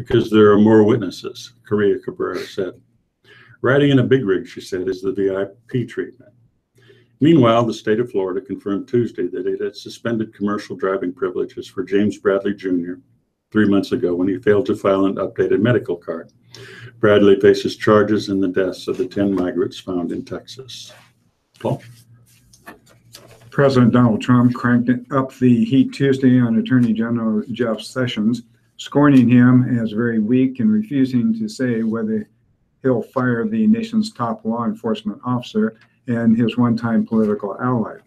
because there are more witnesses, Correa Cabrera said. Riding in a big rig, she said, is the VIP treatment. Meanwhile, the state of Florida confirmed Tuesday that it had suspended commercial driving privileges for James Bradley Jr. 3 months ago when he failed to file an updated medical card. Bradley faces charges in the deaths of the 10 migrants found in Texas. Paul? President Donald Trump cranked up the heat Tuesday on Attorney General Jeff Sessions, scorning him as very weak and refusing to say whether he'll fire the nation's top law enforcement officer and his one-time political ally.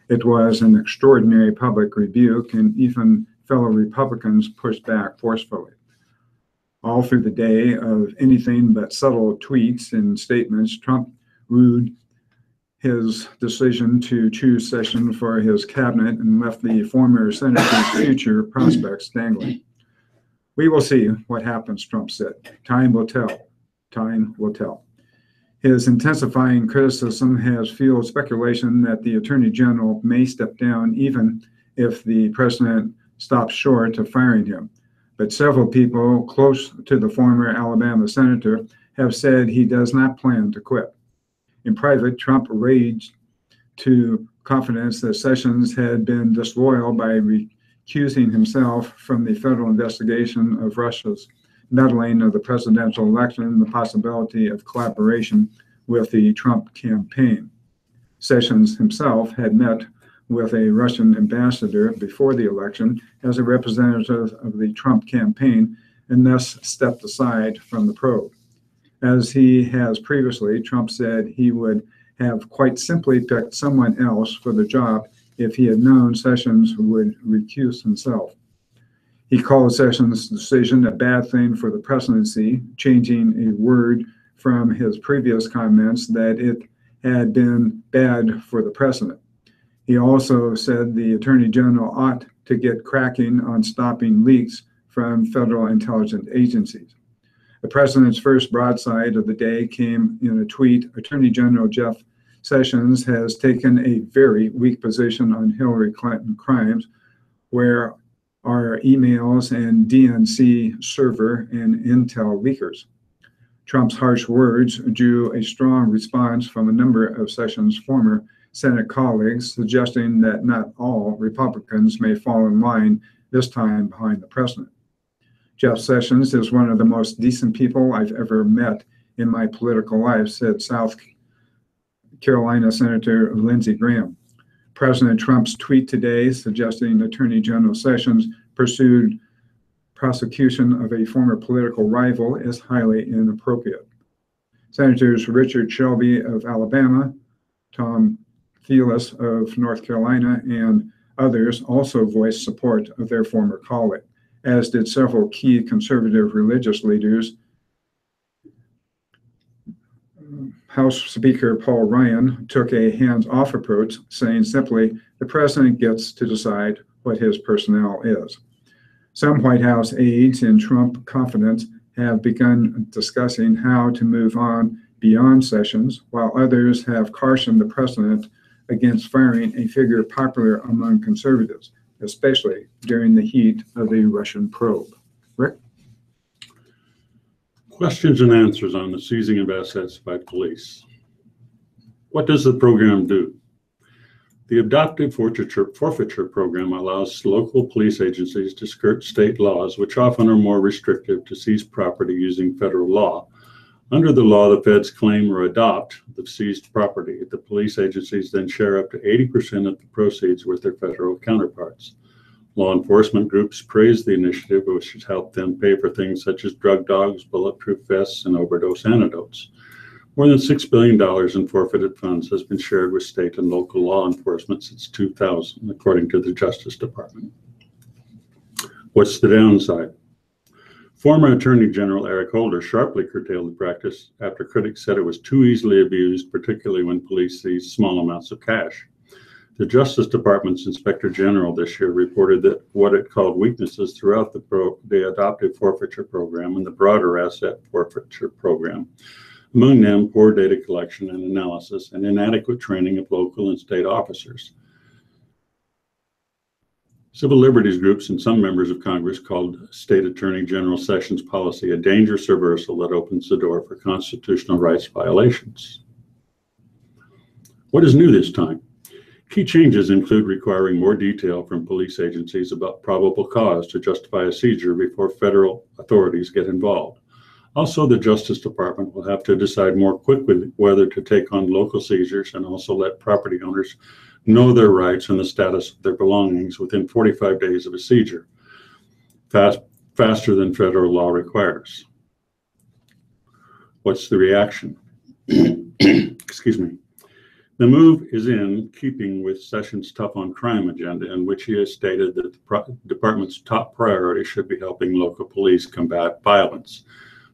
It was an extraordinary public rebuke, and even fellow Republicans pushed back forcefully. All through the day of anything but subtle tweets and statements, Trump wooed his decision to choose Sessions for his cabinet and left the former senator's future prospects dangling. "We will see what happens," Trump said. "Time will tell. Time will tell." His intensifying criticism has fueled speculation that the Attorney General may step down even if the president stops short of firing him. But several people close to the former Alabama senator have said he does not plan to quit. In private, Trump raged to confidence that Sessions had been disloyal by recusing himself from the federal investigation of Russia's meddling of the presidential election and the possibility of collaboration with the Trump campaign. Sessions himself had met with a Russian ambassador before the election as a representative of the Trump campaign and thus stepped aside from the probe. As he has previously, Trump said he would have quite simply picked someone else for the job if he had known Sessions would recuse himself. He called Sessions' decision a bad thing for the presidency, changing a word from his previous comments that it had been bad for the president. He also said the Attorney General ought to get cracking on stopping leaks from federal intelligence agencies. The president's first broadside of the day came in a tweet. Attorney General Jeff Sessions has taken a very weak position on Hillary Clinton crimes, where are emails and DNC server and intel leakers. Trump's harsh words drew a strong response from a number of Sessions' former Senate colleagues, suggesting that not all Republicans may fall in line this time behind the president. Jeff Sessions is one of the most decent people I've ever met in my political life, said South Carolina Senator Lindsey Graham. President Trump's tweet today suggesting Attorney General Sessions pursued prosecution of a former political rival is highly inappropriate. Senators Richard Shelby of Alabama, Tom Tillis of North Carolina, and others also voiced support of their former colleague, as did several key conservative religious leaders. House Speaker Paul Ryan took a hands-off approach, saying simply, the president gets to decide what his personnel is. Some White House aides in Trump confidence have begun discussing how to move on beyond Sessions, while others have cautioned the president against firing a figure popular among conservatives, especially during the heat of the Russian probe. Rick? Questions and answers on the seizing of assets by police. What does the program do? The adoptive forfeiture program allows local police agencies to skirt state laws, which often are more restrictive, to seize property using federal law. Under the law, the feds claim or adopt the seized property. The police agencies then share up to 80% of the proceeds with their federal counterparts. Law enforcement groups praise the initiative, which has helped them pay for things such as drug dogs, bulletproof vests, and overdose antidotes. More than $6 billion in forfeited funds has been shared with state and local law enforcement since 2000, according to the Justice Department. What's the downside? Former Attorney General Eric Holder sharply curtailed the practice after critics said it was too easily abused, particularly when police seized small amounts of cash. The Justice Department's Inspector General this year reported that what it called weaknesses throughout the adoptive forfeiture program and the broader asset forfeiture program. Among them, poor data collection and analysis and inadequate training of local and state officers. Civil liberties groups and some members of Congress called State Attorney General Sessions' policy a dangerous reversal that opens the door for constitutional rights violations. What is new this time? Key changes include requiring more detail from police agencies about probable cause to justify a seizure before federal authorities get involved. Also, the Justice Department will have to decide more quickly whether to take on local seizures and also let property owners know their rights and the status of their belongings within 45 days of a seizure, faster than federal law requires. What's the reaction? Excuse me. The move is in keeping with Sessions' tough on crime agenda, in which he has stated that the department's top priority should be helping local police combat violence.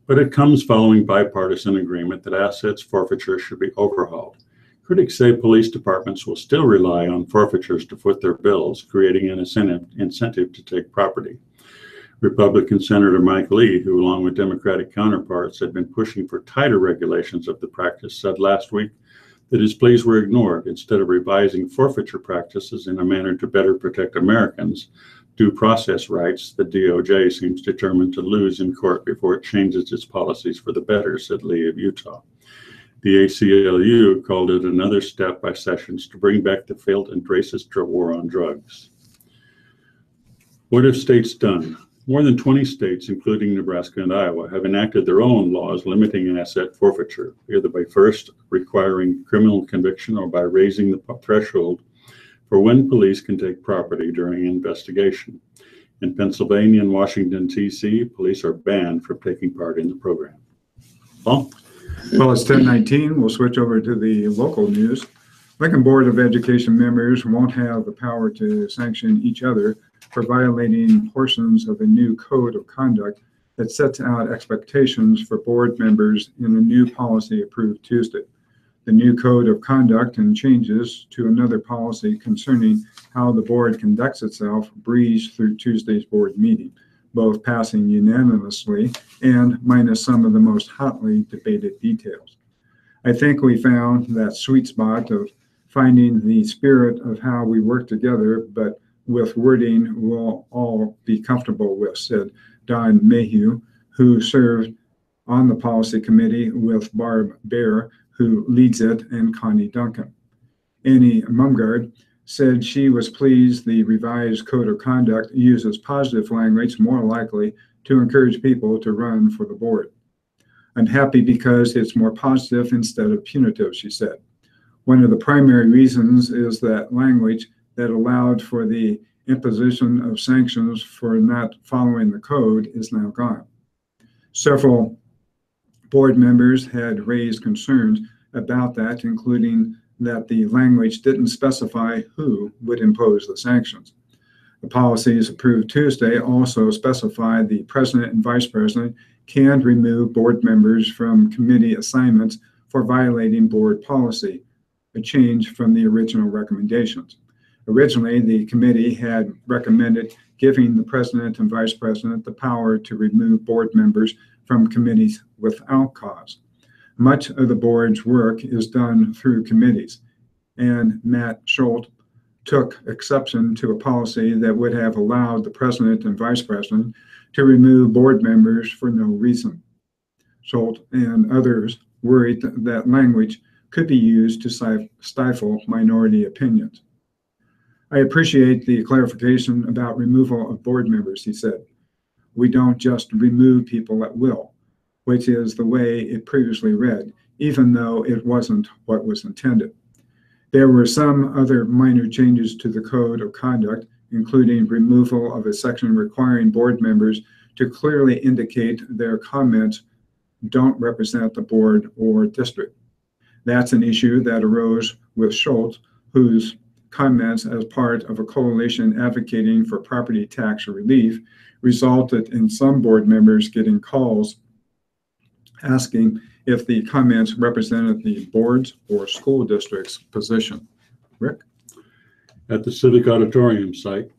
But it comes following bipartisan agreement that assets forfeiture should be overhauled. Critics say police departments will still rely on forfeitures to foot their bills, creating an incentive to take property. Republican Senator Mike Lee, who along with Democratic counterparts had been pushing for tighter regulations of the practice, said last week that his pleas were ignored. Instead of revising forfeiture practices in a manner to better protect Americans' due process rights, the DOJ seems determined to lose in court before it changes its policies for the better, said Lee of Utah. The ACLU called it another step by Sessions to bring back the failed and racist war on drugs. What have states done? More than 20 states, including Nebraska and Iowa, have enacted their own laws limiting asset forfeiture, either by first requiring criminal conviction or by raising the threshold for when police can take property during an investigation. In Pennsylvania and Washington, D.C., police are banned from taking part in the program. Paul? Well, it's 10:19. We'll switch over to the local news. Lincoln Board of Education members won't have the power to sanction each other for violating portions of a new code of conduct that sets out expectations for board members in a new policy approved Tuesday. The new code of conduct and changes to another policy concerning how the board conducts itself breezed through Tuesday's board meeting, both passing unanimously and minus some of the most hotly debated details. I think we found that sweet spot of finding the spirit of how we work together, but with wording we'll all be comfortable with, said Don Mayhew, who served on the policy committee with Barb Baer, who leads it, and Connie Duncan. Annie Mumgard said she was pleased the revised code of conduct uses positive language more likely to encourage people to run for the board. I'm happy because it's more positive instead of punitive, she said. One of the primary reasons is that language that allowed for the imposition of sanctions for not following the code is now gone. Several board members had raised concerns about that, including that the language didn't specify who would impose the sanctions. The policies approved Tuesday also specify the president and vice president can remove board members from committee assignments for violating board policy, a change from the original recommendations. Originally, the committee had recommended giving the president and vice president the power to remove board members from committees without cause. Much of the board's work is done through committees, and Matt Schultz took exception to a policy that would have allowed the president and vice president to remove board members for no reason. Schultz and others worried that language could be used to stifle minority opinions. I appreciate the clarification about removal of board members, he said. We don't just remove people at will, which is the way it previously read, even though it wasn't what was intended. There were some other minor changes to the code of conduct, including removal of a section requiring board members to clearly indicate their comments don't represent the board or district. That's an issue that arose with Schultz, whose comments as part of a coalition advocating for property tax relief resulted in some board members getting calls asking if the comments represented the board's or school district's position. Rick? At the Civic Auditorium site,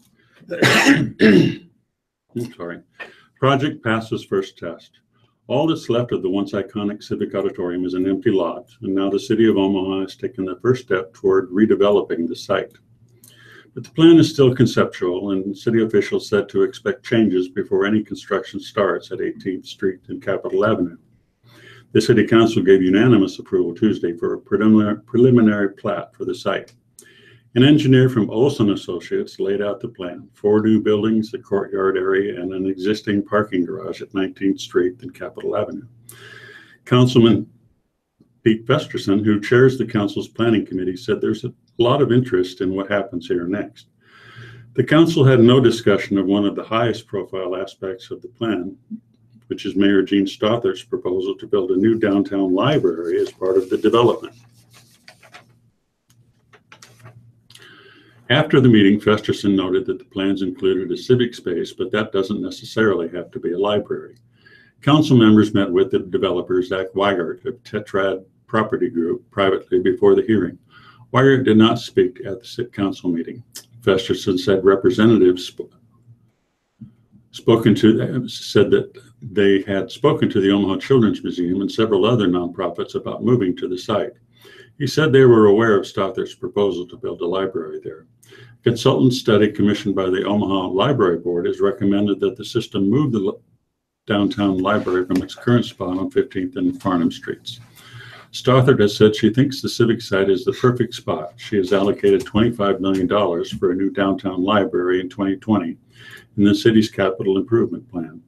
project passes first test. All that's left of the once iconic Civic Auditorium is an empty lot, and now the city of Omaha has taken the first step toward redeveloping the site. But the plan is still conceptual, and city officials said to expect changes before any construction starts at 18th Street and Capitol Avenue. The City Council gave unanimous approval Tuesday for a preliminary plat for the site. An engineer from Olson Associates laid out the plan: 4 new buildings, a courtyard area, and an existing parking garage at 19th Street and Capitol Avenue. Councilman Pete Festerson, who chairs the council's planning committee, said there's a lot of interest in what happens here next. The council had no discussion of one of the highest profile aspects of the plan, which is Mayor Gene Stothart's proposal to build a new downtown library as part of the development. After the meeting, Festerson noted that the plans included a civic space, but that doesn't necessarily have to be a library. Council members met with the developer, Zach Weigert of Tetrad Property Group, privately before the hearing. Weigert did not speak at the city council meeting. Festerson said representatives said that they had spoken to the Omaha Children's Museum and several other nonprofits about moving to the site. He said they were aware of Stothart's proposal to build a library there. A consultant study commissioned by the Omaha Library Board has recommended that the system move the downtown library from its current spot on 15th and Farnham Streets. Stothart has said she thinks the civic site is the perfect spot. She has allocated $25 million for a new downtown library in 2020 in the city's capital improvement plan,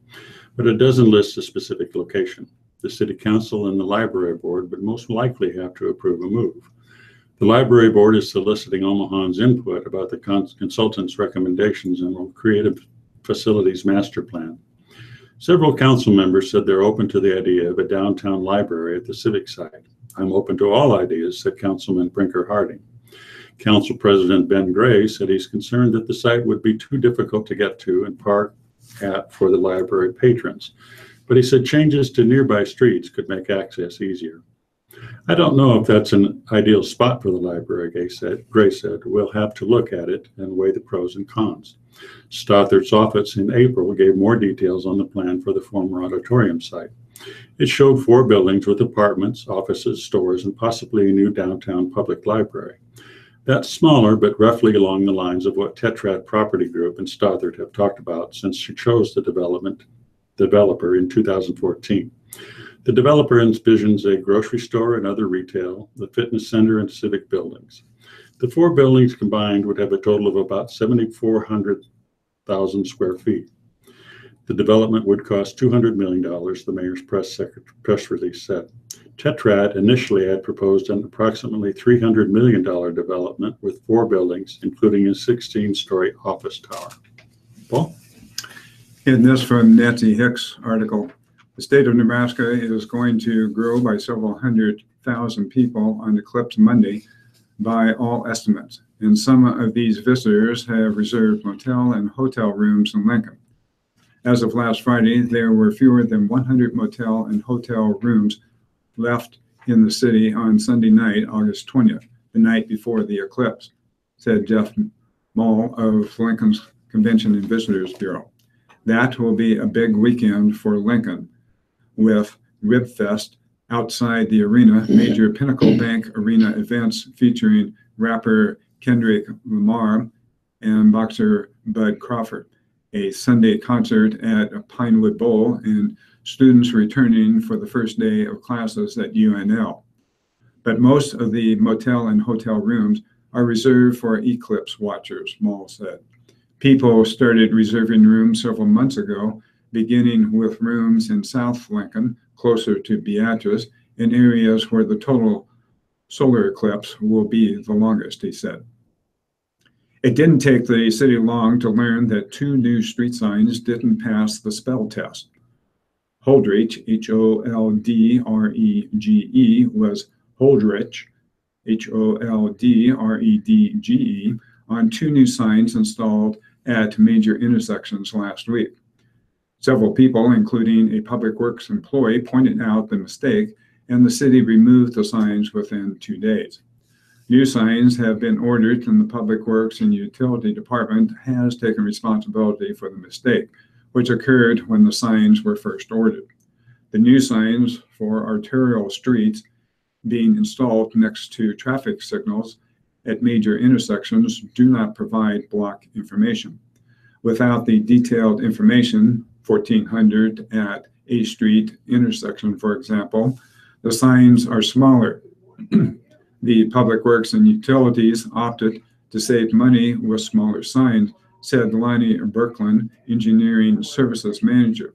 but it doesn't list a specific location. The City Council and the Library Board would most likely have to approve a move. The Library Board is soliciting Omahans' input about the consultant's recommendations and will create a facilities master plan. Several council members said they're open to the idea of a downtown library at the civic site. I'm open to all ideas, said Councilman Brinker Harding. Council President Ben Gray said he's concerned that the site would be too difficult to get to and park at for the library patrons. But he said changes to nearby streets could make access easier. I don't know if that's an ideal spot for the library, Gray said. We'll have to look at it and weigh the pros and cons. Stothart's office in April gave more details on the plan for the former auditorium site. It showed 4 buildings with apartments, offices, stores, and possibly a new downtown public library. That's smaller, but roughly along the lines of what Tetrad Property Group and Stothart have talked about since she chose the developer in 2014. The developer envisions a grocery store and other retail, the fitness center, and civic buildings. The 4 buildings combined would have a total of about 7,400,000 square feet. The development would cost $200 million, the mayor's press release said. Tetrad initially had proposed an approximately $300 million development with 4 buildings, including a 16-story office tower. Paul? In this from Nancy Hicks' article, the state of Nebraska is going to grow by several 100,000 people on Eclipse Monday by all estimates, and some of these visitors have reserved motel and hotel rooms in Lincoln. As of last Friday, there were fewer than 100 motel and hotel rooms left in the city on Sunday night, August 20th, the night before the eclipse, said Jeff Mull of Lincoln's Convention and Visitors Bureau. That will be a big weekend for Lincoln, with Rib Fest outside the arena, major Pinnacle Bank Arena events featuring rapper Kendrick Lamar and boxer Bud Crawford, a Sunday concert at Pinewood Bowl, and students returning for the first day of classes at UNL. But most of the motel and hotel rooms are reserved for eclipse watchers, Mull said. People started reserving rooms several months ago, beginning with rooms in South Lincoln, closer to Beatrice, in areas where the total solar eclipse will be the longest, he said. It didn't take the city long to learn that 2 new street signs didn't pass the spell test. Holdrege, Holdrege, was Holdrege, Holdredge, on 2 new signs installed at major intersections last week. Several people, including a public works employee, pointed out the mistake, and the city removed the signs within 2 days. New signs have been ordered, and the Public Works and Utility Department has taken responsibility for the mistake, which occurred when the signs were first ordered. The new signs for arterial streets being installed next to traffic signals at major intersections do not provide block information. Without the detailed information, 1400 at A Street intersection, for example, the signs are smaller. The Public Works and Utilities opted to save money with smaller signs, said Lonnie Berkland, Engineering Services Manager.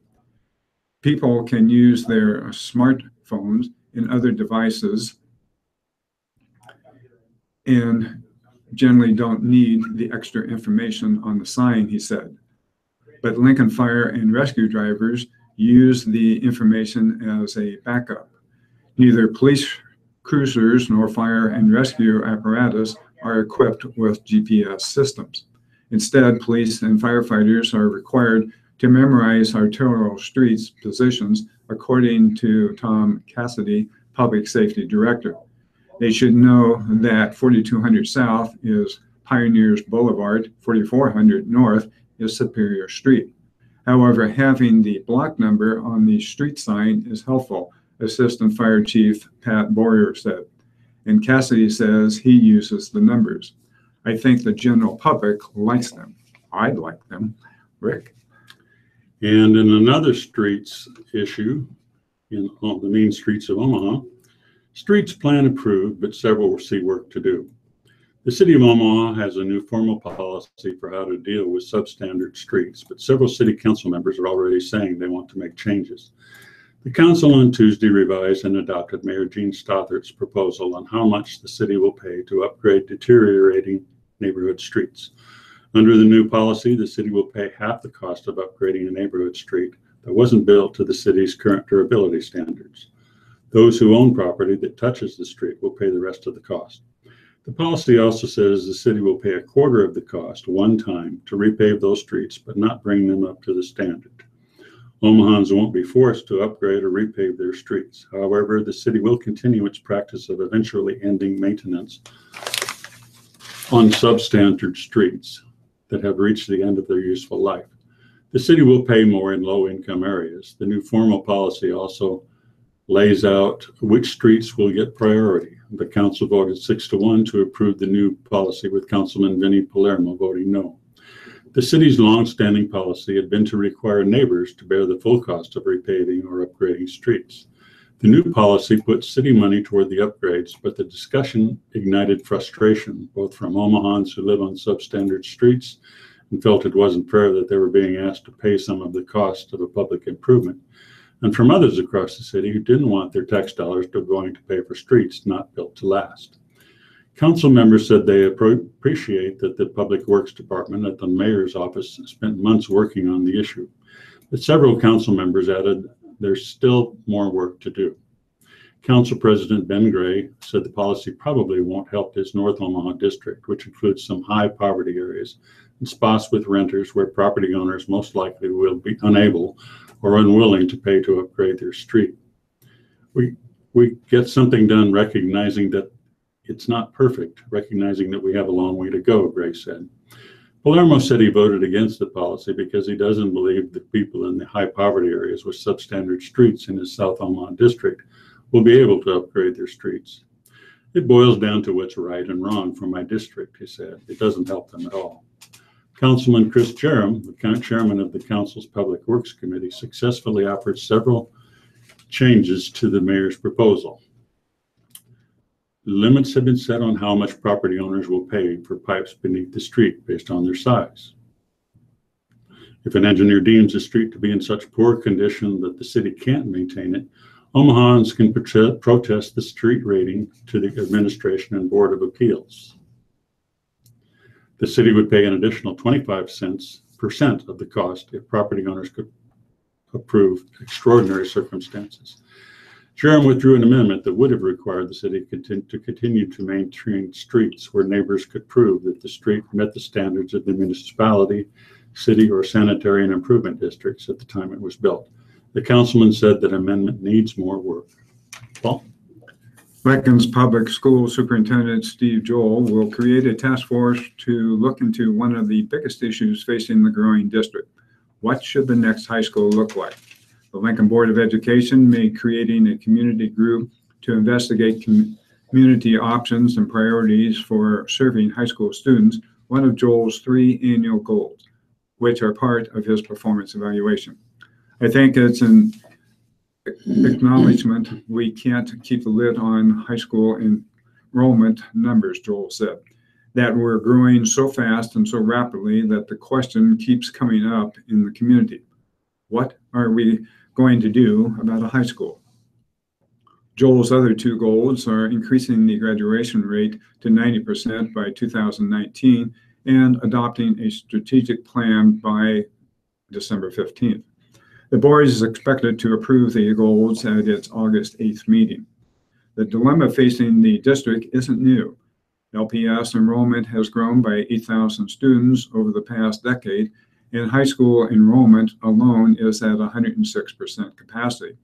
People can use their smartphones and other devices and generally don't need the extra information on the sign, he said. But Lincoln Fire and Rescue drivers use the information as a backup. Neither police cruisers nor fire and rescue apparatus are equipped with GPS systems. Instead, police and firefighters are required to memorize arterial streets positions, according to Tom Cassidy, Public Safety Director. They should know that 4200 South is Pioneers Boulevard, 4400 North is Superior Street. However, having the block number on the street sign is helpful, Assistant Fire Chief Pat Boyer said. And Cassidy says he uses the numbers. I think the general public likes them. I'd like them. Rick? And in another streets issue, in the main streets of Omaha, streets plan approved, but several will see work to do. The city of Omaha has a new formal policy for how to deal with substandard streets, but several city council members are already saying they want to make changes. The council on Tuesday revised and adopted Mayor Gene Stothart's proposal on how much the city will pay to upgrade deteriorating neighborhood streets. Under the new policy, the city will pay half the cost of upgrading a neighborhood street that wasn't built to the city's current durability standards. Those who own property that touches the street will pay the rest of the cost. The policy also says the city will pay a quarter of the cost one time to repave those streets, but not bring them up to the standard. Omahans won't be forced to upgrade or repave their streets. However, the city will continue its practice of eventually ending maintenance on substandard streets that have reached the end of their useful life. The city will pay more in low-income areas. The new formal policy also lays out which streets will get priority. The council voted 6-1 to approve the new policy, with Councilman Vinnie Palermo voting no. The city's long-standing policy had been to require neighbors to bear the full cost of repaving or upgrading streets. The new policy put city money toward the upgrades, but the discussion ignited frustration, both from Omahans who live on substandard streets and felt it wasn't fair that they were being asked to pay some of the cost of a public improvement, and from others across the city who didn't want their tax dollars going to pay for streets not built to last. Council members said they appreciate that the Public Works Department at the mayor's office spent months working on the issue, but several council members added there's still more work to do. Council President Ben Gray said the policy probably won't help his North Omaha district, which includes some high poverty areas and spots with renters where property owners most likely will be unable or unwilling to pay to upgrade their street. We get something done recognizing that it's not perfect, recognizing that we have a long way to go, Gray said. Palermo said he voted against the policy because he doesn't believe that people in the high poverty areas with substandard streets in his South Omaha district will be able to upgrade their streets. It boils down to what's right and wrong for my district, he said. It doesn't help them at all. Councilman Chris Jerem, the chairman of the council's Public Works Committee, successfully offered several changes to the mayor's proposal. Limits have been set on how much property owners will pay for pipes beneath the street based on their size. If an engineer deems a street to be in such poor condition that the city can't maintain it, Omahans can protest the street rating to the Administration and Board of Appeals. The city would pay an additional 25% of the cost if property owners could approve extraordinary circumstances. Jerem withdrew an amendment that would have required the city to continue to maintain streets where neighbors could prove that the street met the standards of the municipality, city, or sanitary and improvement districts at the time it was built. The councilman said that amendment needs more work. Paul? Lincoln's Public School Superintendent Steve Joel will create a task force to look into one of the biggest issues facing the growing district. What should the next high school look like? The Lincoln Board of Education may be creating a community group to investigate community options and priorities for serving high school students one of Joel's 3 annual goals, which are part of his performance evaluation. I think it's an acknowledgement we can't keep the lid on high school enrollment numbers, Joel said, that we're growing so fast and so rapidly that the question keeps coming up in the community. What are we going to do about a high school? Joel's other 2 goals are increasing the graduation rate to 90% by 2019 and adopting a strategic plan by December 15th. The board is expected to approve the goals at its August 8th meeting. The dilemma facing the district isn't new. LPS enrollment has grown by 8,000 students over the past decade, and high school enrollment alone is at 106% capacity.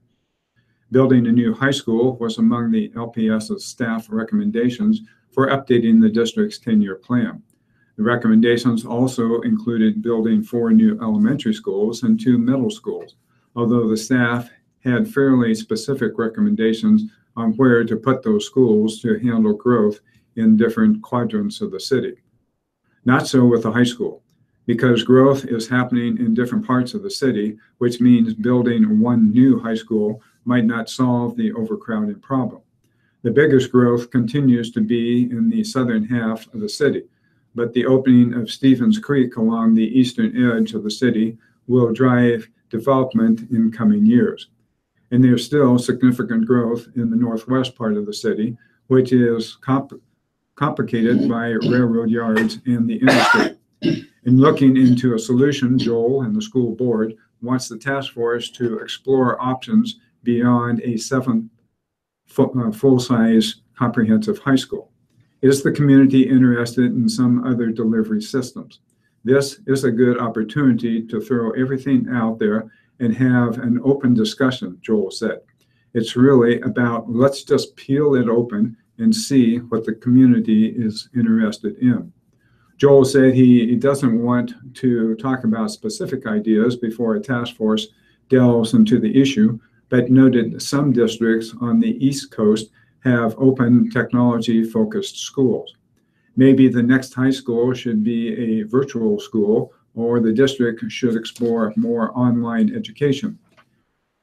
Building a new high school was among the LPS's staff recommendations for updating the district's 10-year plan. The recommendations also included building 4 new elementary schools and 2 middle schools, although the staff had fairly specific recommendations on where to put those schools to handle growth in different quadrants of the city. Not so with the high school, because growth is happening in different parts of the city, which means building one new high school might not solve the overcrowding problem. The biggest growth continues to be in the southern half of the city, but the opening of Stevens Creek along the eastern edge of the city will drive development in coming years. And there's still significant growth in the northwest part of the city, which is complicated by railroad yards and the interstate. In looking into a solution, Joel and the school board wants the task force to explore options beyond a 7 full-size comprehensive high school. Is the community interested in some other delivery systems? This is a good opportunity to throw everything out there and have an open discussion, Joel said. It's really about let's just peel it open and see what the community is interested in. Joel said he doesn't want to talk about specific ideas before a task force delves into the issue, but noted some districts on the East Coast have open technology-focused schools. Maybe the next high school should be a virtual school, or the district should explore more online education.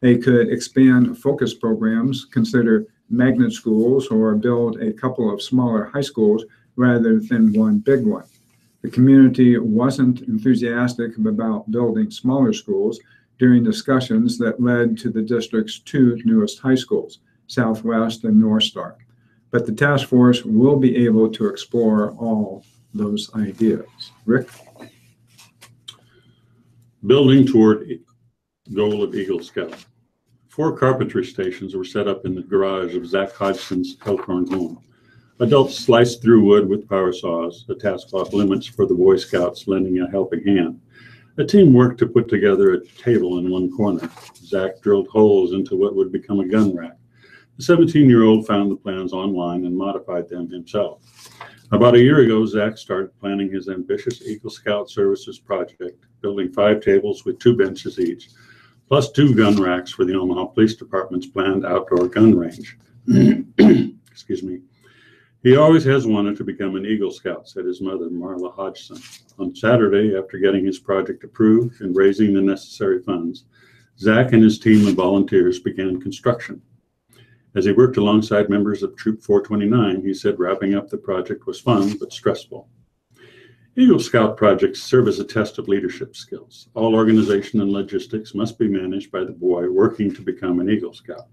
They could expand focus programs, consider magnet schools, or build a couple of smaller high schools rather than one big one. The community wasn't enthusiastic about building smaller schools during discussions that led to the district's 2 newest high schools, Southwest and North Star. But the task force will be able to explore all those ideas. Rick? Building toward goal of Eagle Scout. 4 carpentry stations were set up in the garage of Zach Hodgson's Elkhorn home. Adults sliced through wood with power saws, a task off limits for the Boy Scouts lending a helping hand. A team worked to put together a table in one corner. Zach drilled holes into what would become a gun rack. The 17-year-old found the plans online and modified them himself. About a year ago, Zach started planning his ambitious Eagle Scout Services project, building 5 tables with 2 benches each, plus 2 gun racks for the Omaha Police Department's planned outdoor gun range. Excuse me. He always has wanted to become an Eagle Scout, said his mother, Marla Hodgson. On Saturday, after getting his project approved and raising the necessary funds, Zach and his team of volunteers began construction. As he worked alongside members of Troop 429, he said wrapping up the project was fun but stressful. Eagle Scout projects serve as a test of leadership skills. All organization and logistics must be managed by the boy working to become an Eagle Scout.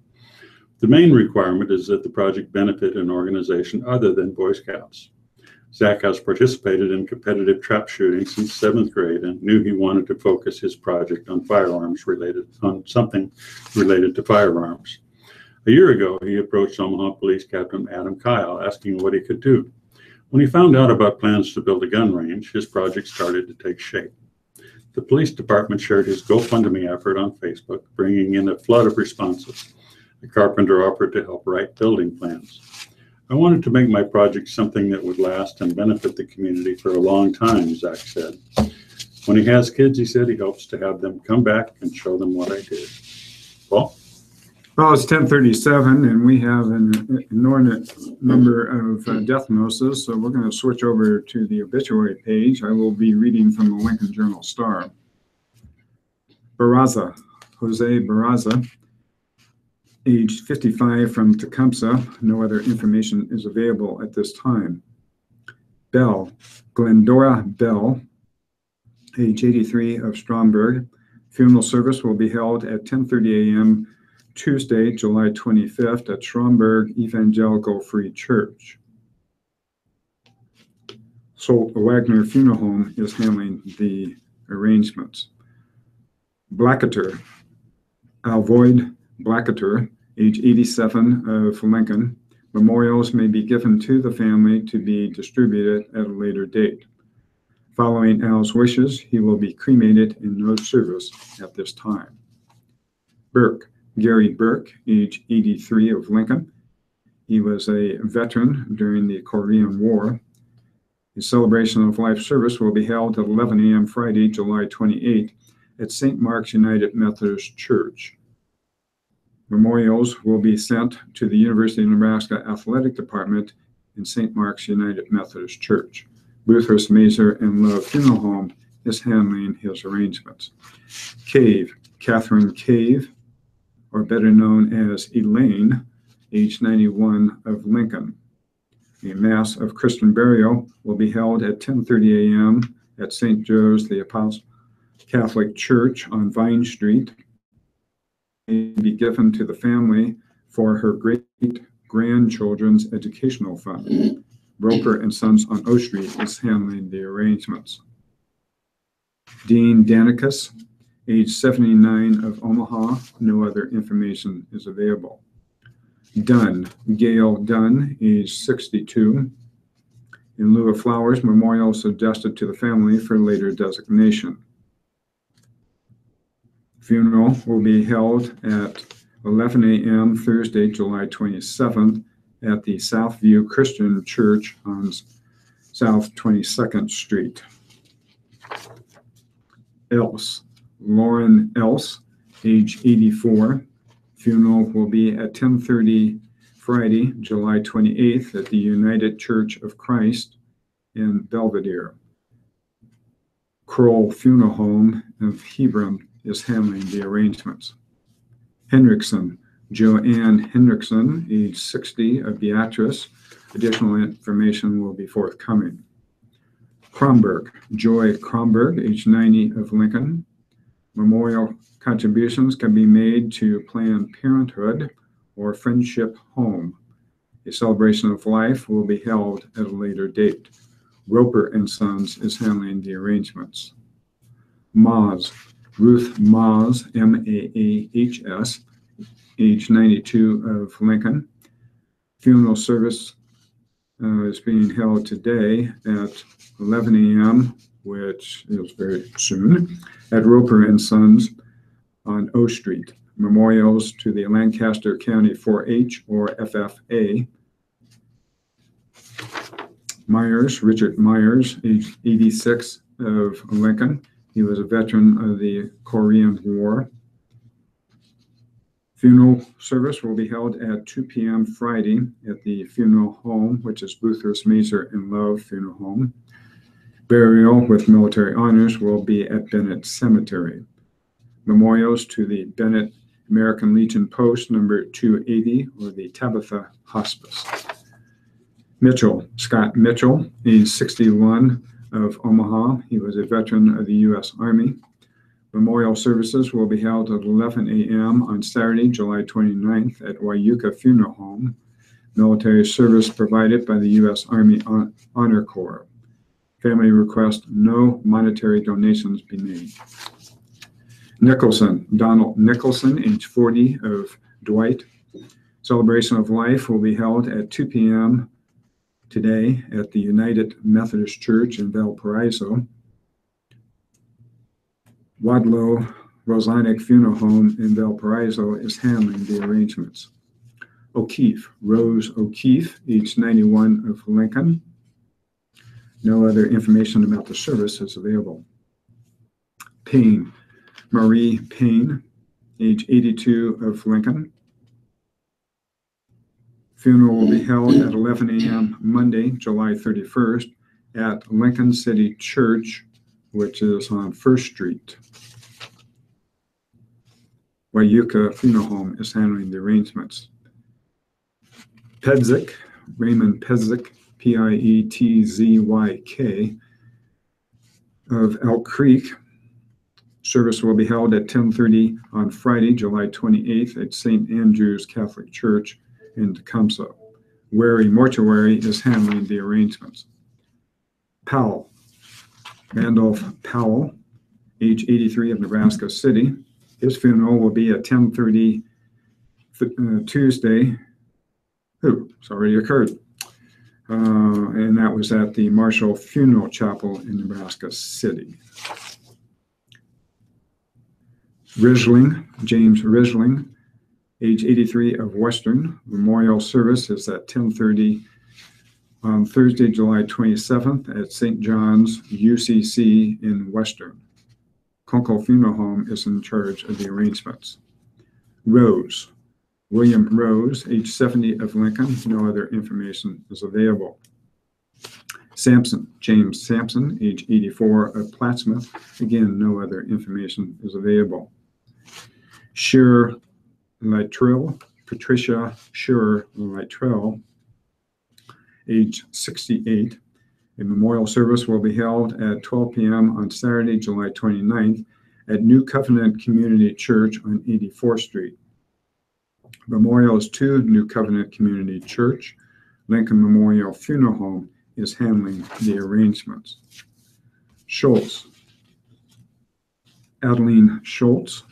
The main requirement is that the project benefit an organization other than Boy Scouts. Zach has participated in competitive trap shooting since 7th grade and knew he wanted to focus his project on something related to firearms. A year ago, he approached Omaha Police Captain Adam Kyle asking what he could do. When he found out about plans to build a gun range, his project started to take shape. The police department shared his GoFundMe effort on Facebook, bringing in a flood of responses. The carpenter offered to help write building plans. I wanted to make my project something that would last and benefit the community for a long time, Zach said. When he has kids, he said he hopes to have them come back and show them what I did. Paul? Well, it's 10:37, and we have an inordinate number of death notices, so we're going to switch over to the obituary page. I will be reading from the Lincoln Journal-Star. Barraza, Jose Barraza, age 55, from Tecumseh. No other information is available at this time. Bell, Glendora Bell, age 83, of Stromberg. Funeral service will be held at 10:30 a.m. Tuesday, July 25th at Stromberg Evangelical Free Church. Solt Wagner Funeral Home is handling the arrangements. Blacketer, Alvoid Blacketer, age 87, of Lincoln. Memorials may be given to the family to be distributed at a later date. Following Al's wishes, he will be cremated in no service at this time. Burke, Gary Burke, age 83, of Lincoln. He was a veteran during the Korean War. His celebration of life service will be held at 11 a.m. Friday, July 28th at St. Mark's United Methodist Church. Memorials will be sent to the University of Nebraska Athletic Department in St. Mark's United Methodist Church. Boothurst Mazer and Love Funeral Home is handling his arrangements. Cave, Catherine Cave, or better known as Elaine, age 91, of Lincoln. A Mass of Christian burial will be held at 10:30 a.m. at St. Joe's the Apostle Catholic Church on Vine Street. May be given to the family for her great-grandchildren's educational fund. Roper and Sons on O Street is handling the arrangements. Dean Danicus, age 79, of Omaha. No other information is available. Dunn, Gail Dunn, age 62. In lieu of flowers, memorial suggested to the family for later designation. Funeral will be held at 11 a.m. Thursday, July 27th at the Southview Christian Church on South 22nd Street. Else, Lauren Else, age 84. Funeral will be at 10:30 Friday, July 28th at the United Church of Christ in Belvedere. Kroll Funeral Home of Hebron is handling the arrangements. Hendrickson, Joanne Hendrickson, age 60, of Beatrice. Additional information will be forthcoming. Kromberg, Joy Kromberg, age 90, of Lincoln. Memorial contributions can be made to Planned Parenthood or Friendship Home. A celebration of life will be held at a later date. Roper and Sons is handling the arrangements. Maas, Ruth Maas, M-A-A-H-S, age 92, of Lincoln. Funeral service is being held today at 11 a.m., which is very soon, at Roper and Sons on O Street. Memorials to the Lancaster County 4-H or FFA. Myers, Richard Myers, age 86, of Lincoln. He was a veteran of the Korean War. Funeral service will be held at 2 p.m. Friday at the funeral home, which is Boothurst Mazer and Love Funeral Home. Burial with military honors will be at Bennett Cemetery. Memorials to the Bennett American Legion Post number 280 or the Tabitha Hospice. Mitchell, Scott Mitchell, age 61, of Omaha. He was a veteran of the U.S. Army. Memorial services will be held at 11 a.m. on Saturday, July 29th at Wyuka Funeral Home. Military service provided by the U.S. Army Honor Corps. Family request no monetary donations be made. Nicholson, Donald Nicholson, age 40, of Dwight. Celebration of life will be held at 2 p.m. today at the United Methodist Church in Valparaiso. Wadlow Rosanic Funeral Home in Valparaiso is handling the arrangements. O'Keefe, Rose O'Keefe, age 91, of Lincoln. No other information about the service is available. Payne, Marie Payne, age 82, of Lincoln. Funeral will be held at 11 a.m. Monday, July 31st at Lincoln City Church, which is on First Street. Wayuka Funeral Home is handling the arrangements. Pedzik, Raymond Pedzik, Pietzyk of Elk Creek. Service will be held at 10:30 on Friday, July 28th at St. Andrew's Catholic Church in Tecumseh. Wary Mortuary is handling the arrangements. Powell, Randolph Powell, age 83 of Nebraska City. His funeral will be at 10:30 Tuesday. It's already occurred. And that was at the Marshall Funeral Chapel in Nebraska City. Risling, James Risling, age 83 of Western. Memorial service is at 10:30 on Thursday, July 27th at St. John's UCC in Western. Kunkel Funeral Home is in charge of the arrangements. Rose, William Rose, age 70 of Lincoln. No other information is available. Sampson, James Sampson, age 84 of Plattsmouth. Again, no other information is available. Shearer Lytrell, Patricia Shearer Lytrell, age 68. A memorial service will be held at 12 p.m. on Saturday, July 29th at New Covenant Community Church on 84th Street. Memorial is to New Covenant Community Church. Lincoln Memorial Funeral Home is handling the arrangements. Schultz, Adeline Schultz.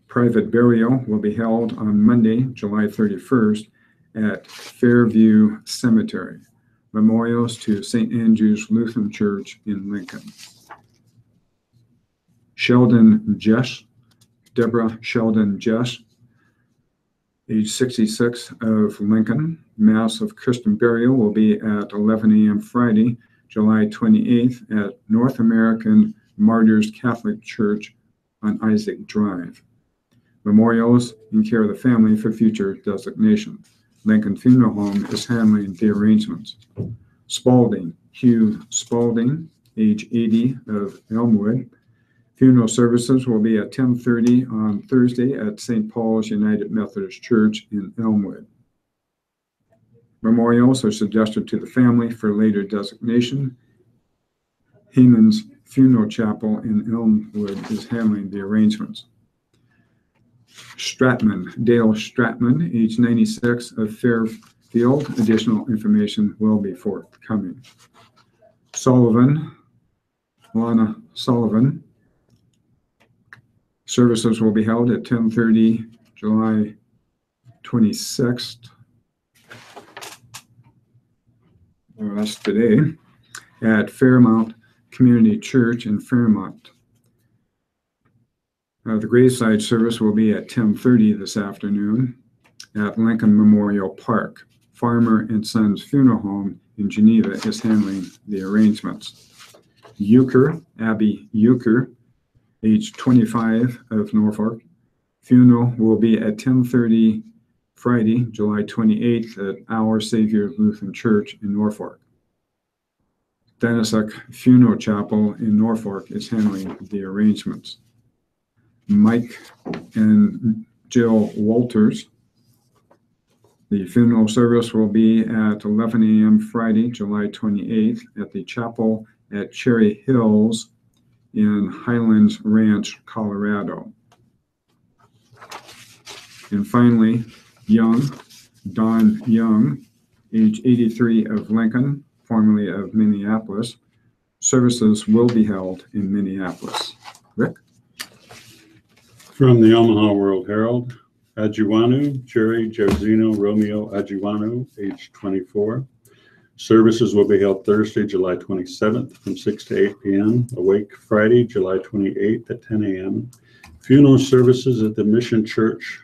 Private burial will be held on Monday, July 31st at Fairview Cemetery. Memorials to St. Andrew's Lutheran Church in Lincoln. Sheldon Jess, Deborah Sheldon Jess, age 66 of Lincoln. Mass of Christian burial will be at 11 a.m. Friday, July 28th at North American Martyrs Catholic Church on Isaac Drive. Memorials in care of the family for future designation. Lincoln Funeral Home is handling the arrangements. Spalding, Hugh Spalding, age 80 of Elmwood. Funeral services will be at 10:30 on Thursday at St. Paul's United Methodist Church in Elmwood. Memorials are suggested to the family for later designation. Heman's Funeral Chapel in Elmwood is handling the arrangements. Stratman, Dale Stratman, age 96 of Fairfield. Additional information will be forthcoming. Sullivan, Lana Sullivan. Services will be held at 10:30 July 26th. That's today at Fairmount Community Church in Fairmount. The graveside service will be at 10:30 this afternoon at Lincoln Memorial Park. Farmer and Sons Funeral Home in Geneva is handling the arrangements. Euchre, Abby Euchre, age 25 of Norfolk. Funeral will be at 10:30 Friday, July 28th at Our Savior Lutheran Church in Norfolk. Denisick Funeral Chapel in Norfolk is handling the arrangements. Mike and Jill Walters. The funeral service will be at 11 a.m. Friday, July 28th at the chapel at Cherry Hills in Highlands Ranch, Colorado. And finally, Don Young, age 83 of Lincoln, formerly of Minneapolis. Services will be held in Minneapolis. Rick? From the Omaha World Herald, Ajiwanu, Jerry Josino Romeo Ajiwanu, age 24. Services will be held Thursday, July 27th from 6 to 8 p.m. Awake Friday, July 28th at 10 a.m. Funeral services at the Mission Church,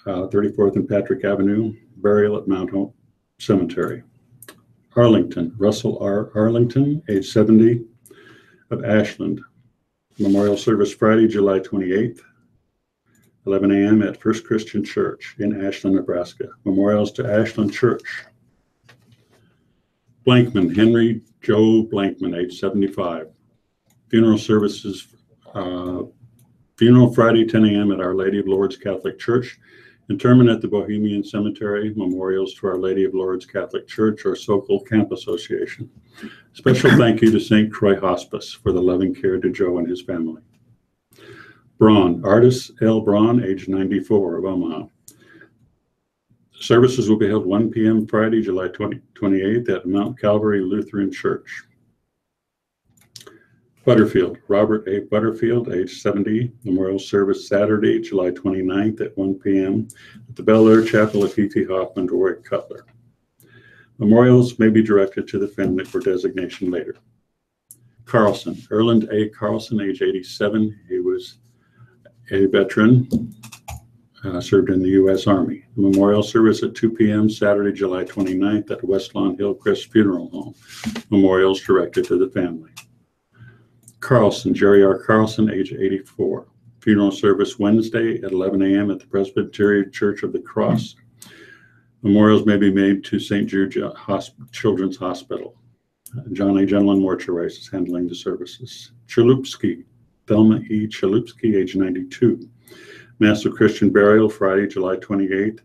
34th and Patrick Avenue. Burial at Mount Hope Cemetery. Arlington, Russell R. Arlington, age 70 of Ashland. Memorial service Friday, July 28th, 11 a.m. at First Christian Church in Ashland, Nebraska. Memorials to Ashland Church. Blankman, Henry Joe Blankman, age 75. Funeral services, funeral Friday, 10 a.m. at Our Lady of Lourdes Catholic Church. Interment at the Bohemian Cemetery. Memorials to Our Lady of Lourdes Catholic Church or Sokol Camp Association. Special thank you to St. Croix Hospice for the loving care to Joe and his family. Braun, Artis L. Braun, age 94, of Omaha. Services will be held 1 p.m. Friday, July 28th at Mount Calvary Lutheran Church. Butterfield, Robert A. Butterfield, age 70. Memorial service Saturday, July 29th at 1 p.m. at the Bel Air Chapel of Fifi Hoffman to Roy Cutler. Memorials may be directed to the family for designation later. Carlson, Erland A. Carlson, age 87. He was a veteran, served in the U.S. Army. The memorial service at 2 p.m. Saturday, July 29th at West Lawn Hillcrest Funeral Home. Memorials directed to the family. Carlson, Jerry R. Carlson, age 84. Funeral service Wednesday at 11 a.m. at the Presbyterian Church of the Cross. Memorials may be made to St. Jude Children's Hospital. John A. Gentleman Mortuaries is handling the services. Chalupski, Thelma E. Chalupski, age 92. Mass of Christian Burial Friday, July 28th,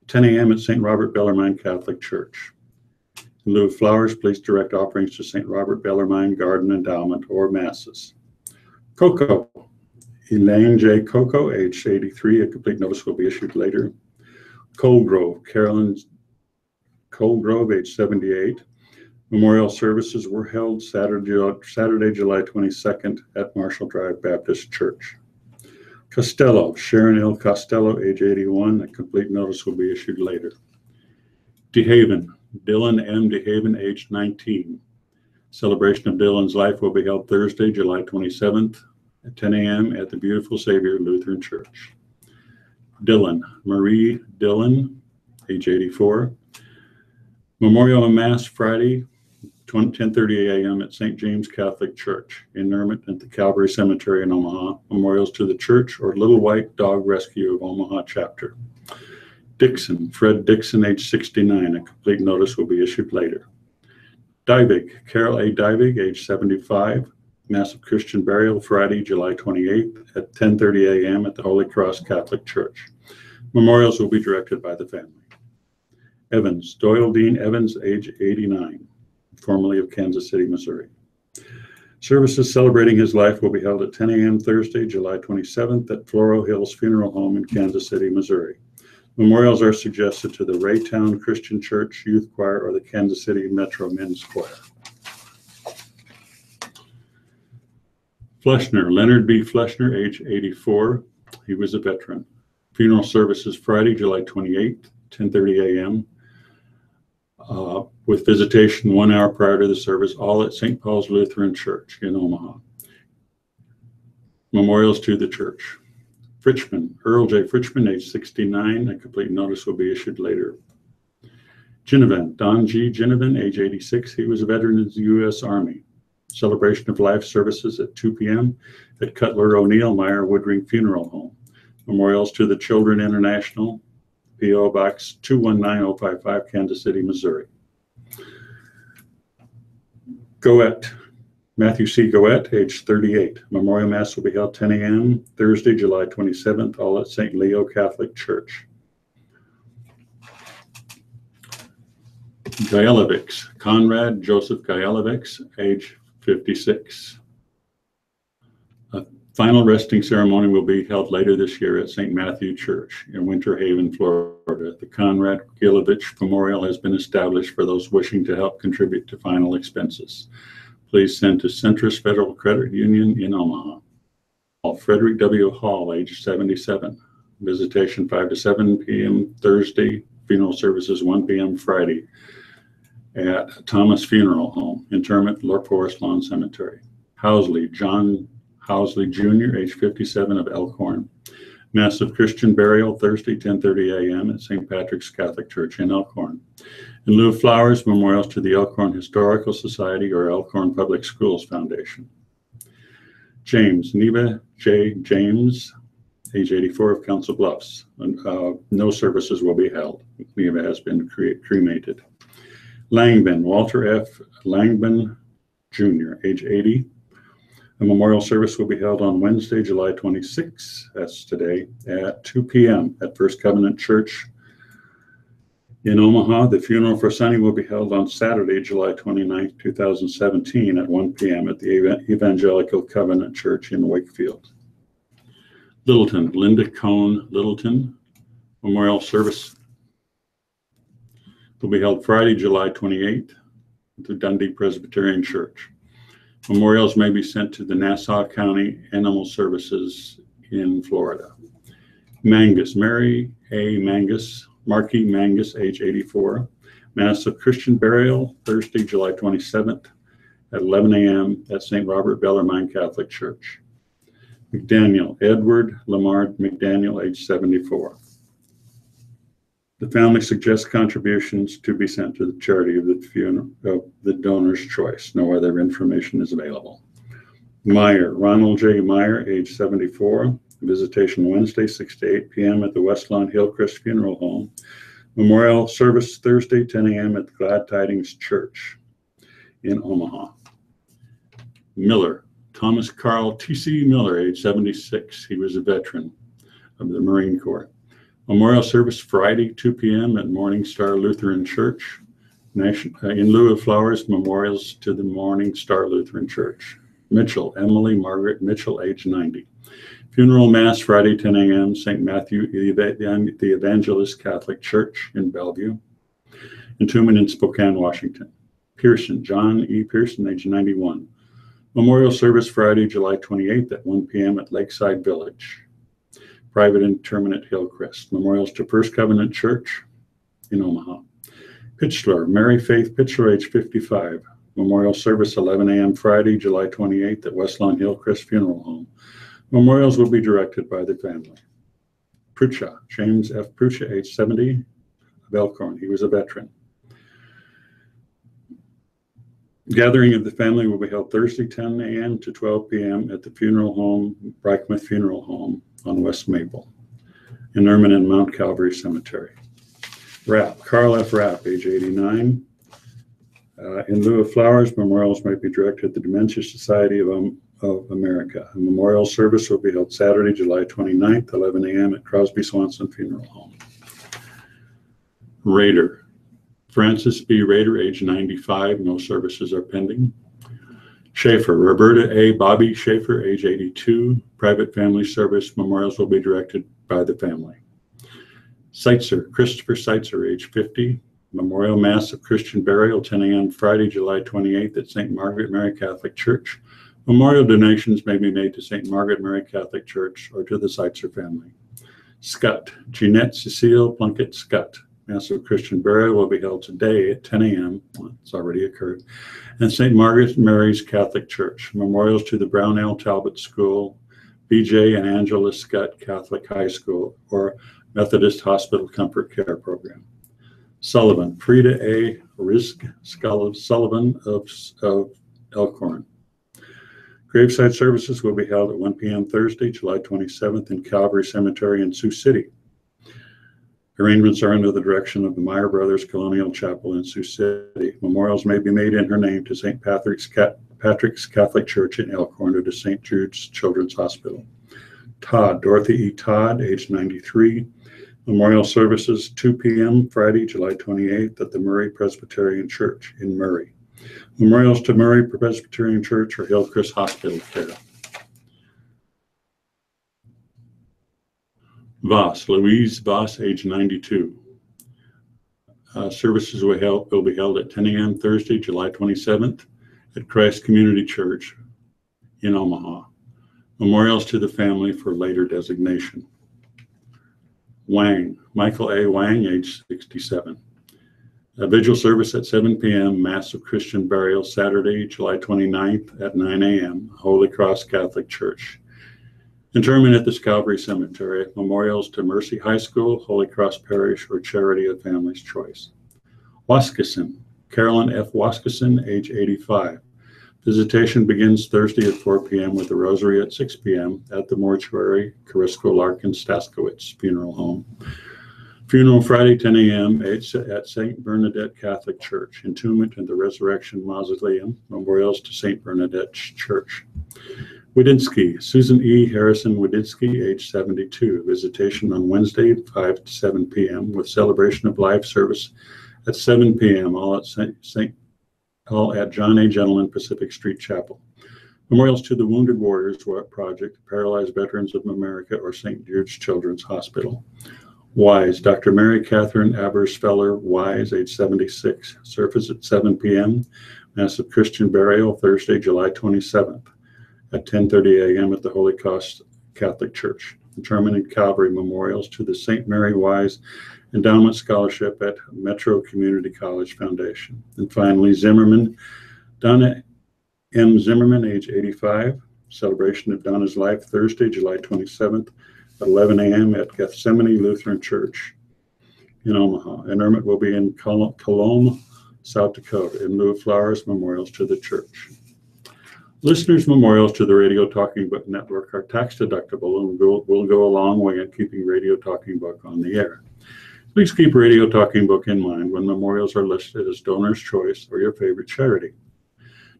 10 a.m. at St. Robert Bellarmine Catholic Church. In lieu of flowers, please direct offerings to St. Robert Bellarmine Garden Endowment or Masses. Coco, Elaine J. Coco, age 83. A complete notice will be issued later. Coldgrove, Carolyn Coldgrove, age 78. Memorial services were held Saturday, July 22nd at Marshall Drive Baptist Church. Costello, Sharon L. Costello, age 81. A complete notice will be issued later. DeHaven, Dylan M. DeHaven, age 19. Celebration of Dylan's life will be held Thursday, July 27th at 10 a.m. at the Beautiful Savior Lutheran Church. Dylan, Marie Dylan, age 84. Memorial and Mass Friday, 10:30 a.m. at St. James Catholic Church. Interment at the Calvary Cemetery in Omaha. Memorials to the church or Little White Dog Rescue of Omaha Chapter. Dixon, Fred Dixon, age 69. A complete notice will be issued later. Divig, Carol A. Divig, age 75. Mass of Christian Burial Friday, July 28th at 10:30 a.m. at the Holy Cross Catholic Church. Memorials will be directed by the family. Evans, Doyle Dean Evans, age 89, formerly of Kansas City, Missouri. Services celebrating his life will be held at 10 a.m. Thursday, July 27th at Floral Hills Funeral Home in Kansas City, Missouri. Memorials are suggested to the Raytown Christian Church Youth Choir or the Kansas City Metro Men's Choir. Fleshner, Leonard B. Fleshner, age 84. He was a veteran. Funeral services Friday, July 28th, 10:30 a.m. With visitation 1 hour prior to the service, all at St. Paul's Lutheran Church in Omaha. Memorials to the church. Fritchman, Earl J. Fritchman, age 69. A complete notice will be issued later. Ginnivan, Don G. Ginnivan, age 86. He was a veteran of the U.S. Army. Celebration of life services at 2 p.m. at Cutler O'Neill Meyer Woodring Funeral Home. Memorials to the Children International, P.O. Box 219055, Kansas City, Missouri. Goette, Matthew C. Goette, age 38. Memorial Mass will be held 10 a.m. Thursday, July 27th, all at St. Leo Catholic Church. Gajelevics, Conrad Joseph Gajelevics, age 56. A final resting ceremony will be held later this year at St. Matthew Church in Winter Haven, Florida. The Conrad Gajelevics Memorial has been established for those wishing to help contribute to final expenses. Please send to Centris Federal Credit Union in Omaha. Frederick W. Hall, age 77. Visitation 5 to 7 p.m. Thursday. Funeral services 1 p.m. Friday at Thomas Funeral Home. Interment, Forest Lawn Cemetery. Housley, John Housley Jr., age 57, of Elkhorn. Mass of Christian Burial Thursday, 10:30 a.m. at St. Patrick's Catholic Church in Elkhorn. In lieu of flowers, memorials to the Elkhorn Historical Society or Elkhorn Public Schools Foundation. James, Neva J. James, age 84 of Council Bluffs. No services will be held. Neva has been cremated. Langban, Walter F. Langban Jr., age 80. A memorial service will be held on Wednesday, July 26, that's today, at 2 p.m. at First Covenant Church in Omaha. The funeral for Sonny will be held on Saturday, July 29, 2017 at 1 p.m. at the Evangelical Covenant Church in Wakefield. Littleton, Linda Cohn Littleton, memorial service will be held Friday, July 28th at the Dundee Presbyterian Church. Memorials may be sent to the Nassau County Animal Services in Florida. Mangus, Mary A. Mangus, Marquis Mangus, age 84. Mass of Christian burial, Thursday, July 27th at 11 a.m. at St. Robert Bellarmine Catholic Church. McDaniel, Edward Lamar McDaniel, age 74. The family suggests contributions to be sent to the charity of the funeral of the donor's choice. No other information is available. Meyer, Ronald J. Meyer, age 74. Visitation Wednesday, 6 to 8 p.m. at the West Lawn Hillcrest Funeral Home. Memorial service Thursday, 10 a.m. at the Glad Tidings Church in Omaha. Miller, Thomas Carl T.C. Miller, age 76. He was a veteran of the Marine Corps. Memorial service Friday, 2 p.m. at Morning Star Lutheran Church. In lieu of flowers, memorials to the Morning Star Lutheran Church. Mitchell, Emily Margaret Mitchell, age 90. Funeral Mass Friday, 10 a.m., St. Matthew the Evangelist Catholic Church in Bellevue. Entombment in Spokane, Washington. Pearson, John E. Pearson, age 91. Memorial service Friday, July 28th at 1 p.m. at Lakeside Village. Private interment at Hillcrest. Memorials to First Covenant Church in Omaha. Pitchler, Mary Faith Pitchler, age 55. Memorial service 11 a.m. Friday, July 28th at Westlawn Hillcrest Funeral Home. Memorials will be directed by the family. Prucha, James F. Prucha, age 70 of Elkhorn. He was a veteran. Gathering of the family will be held Thursday, 10 a.m. to 12 p.m. at the funeral home, Breichmuth Funeral Home on West Maple, interment in Mount Calvary Cemetery. Rapp, Carl F. Rapp, age 89. In lieu of flowers, memorials might be directed at the Dementia Society of America. A memorial service will be held Saturday, July 29th, 11 a.m. at Crosby Swanson Funeral Home. Rader, Francis B. Rader, age 95. No services are pending. Schaefer, Roberta A. Bobby Schaefer, age 82. Private family service. Memorials will be directed by the family. Seitzer, Christopher Seitzer, age 50. Memorial Mass of Christian burial, 10 a.m. Friday, July 28th at St. Margaret Mary Catholic Church. Memorial donations may be made to St. Margaret Mary Catholic Church or to the Seitzer family. Scott, Jeanette Cecile Plunkett Scott. Mass of Christian burial will be held today at 10 a.m. Well, it's already occurred. And St. Margaret Mary's Catholic Church. Memorials to the Brown L. Talbot School, BJ and Angela Scott Catholic High School, or Methodist Hospital Comfort Care Program. Sullivan, Frida A. Risk Sullivan of Elkhorn. Graveside services will be held at 1 p.m. Thursday, July 27th in Calvary Cemetery in Sioux City. Arrangements are under the direction of the Meyer Brothers Colonial Chapel in Sioux City. Memorials may be made in her name to St. Patrick's Catholic Church in Elkhorn or to St. Jude's Children's Hospital. Todd, Dorothy E. Todd, age 93. Memorial services 2 p.m. Friday, July 28th at the Murray Presbyterian Church in Murray. Memorials to Murray Presbyterian Church or Hillcrest Hospital Care. Voss, Louise Voss, age 92. Services will be held at 10 a.m. Thursday, July 27th at Christ Community Church in Omaha. Memorials to the family for later designation. Wang, Michael A. Wang, age 67. A vigil service at 7 p.m., Mass of Christian burial, Saturday, July 29th at 9 a.m., Holy Cross Catholic Church. Interment at the Calvary Cemetery. Memorials to Mercy High School, Holy Cross Parish, or Charity of Family's Choice. Waskison, Carolyn F. Waskison, age 85. Visitation begins Thursday at 4 p.m. with the rosary at 6 p.m. at the mortuary, Carisko Larkin Staskowitz Funeral Home. Funeral Friday, 10 a.m. at St. Bernadette Catholic Church. Entombment in the Resurrection Mausoleum. Memorials to St. Bernadette Church. Wadinsky, Susan E. Harrison Wadinsky, age 72. Visitation on Wednesday, 5 to 7 p.m. with celebration of life service at 7 p.m. all at John A. Gentleman Pacific Street Chapel. Memorials to the Wounded Warriors Project, Paralyzed Veterans of America, or St. Jude's Children's Hospital. Wise, Dr. Mary Catherine Abersfeller Wise, age 76. Service at 7 p.m. Mass of Christian Burial, Thursday, July 27th at 10:30 a.m. at the Holy Cross Catholic Church. German and Calvary memorials to the St. Mary Wise Endowment Scholarship at Metro Community College Foundation. And finally, Zimmerman, Donna M. Zimmerman, age 85. Celebration of Donna's life, Thursday, July 27th at 11 a.m. at Gethsemane Lutheran Church in Omaha. Interment will be in Colome, South Dakota. In lieu of flowers, memorials to the church. Listeners' memorials to the Radio Talking Book Network are tax deductible and will go a long way in keeping Radio Talking Book on the air. Please keep Radio Talking Book in mind when memorials are listed as donor's choice or your favorite charity.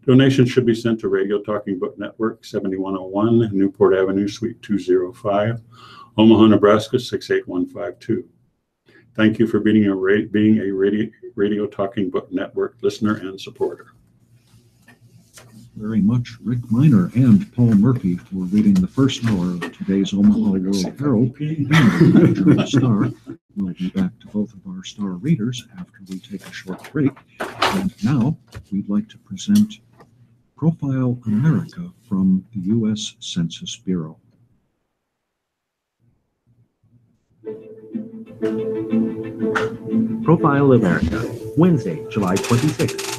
Donations should be sent to Radio Talking Book Network, 7101 Newport Avenue, Suite 205, Omaha, Nebraska, 68152. Thank you for being a Radio Talking Book Network listener and supporter. Very much Rick Miner and Paul Murphy for reading the first hour of today's Omaha World Herald and the Journal Star. We'll be back to both of our star readers after we take a short break. And now we'd like to present Profile America from the U.S. Census Bureau. Profile America, Wednesday, July 26th.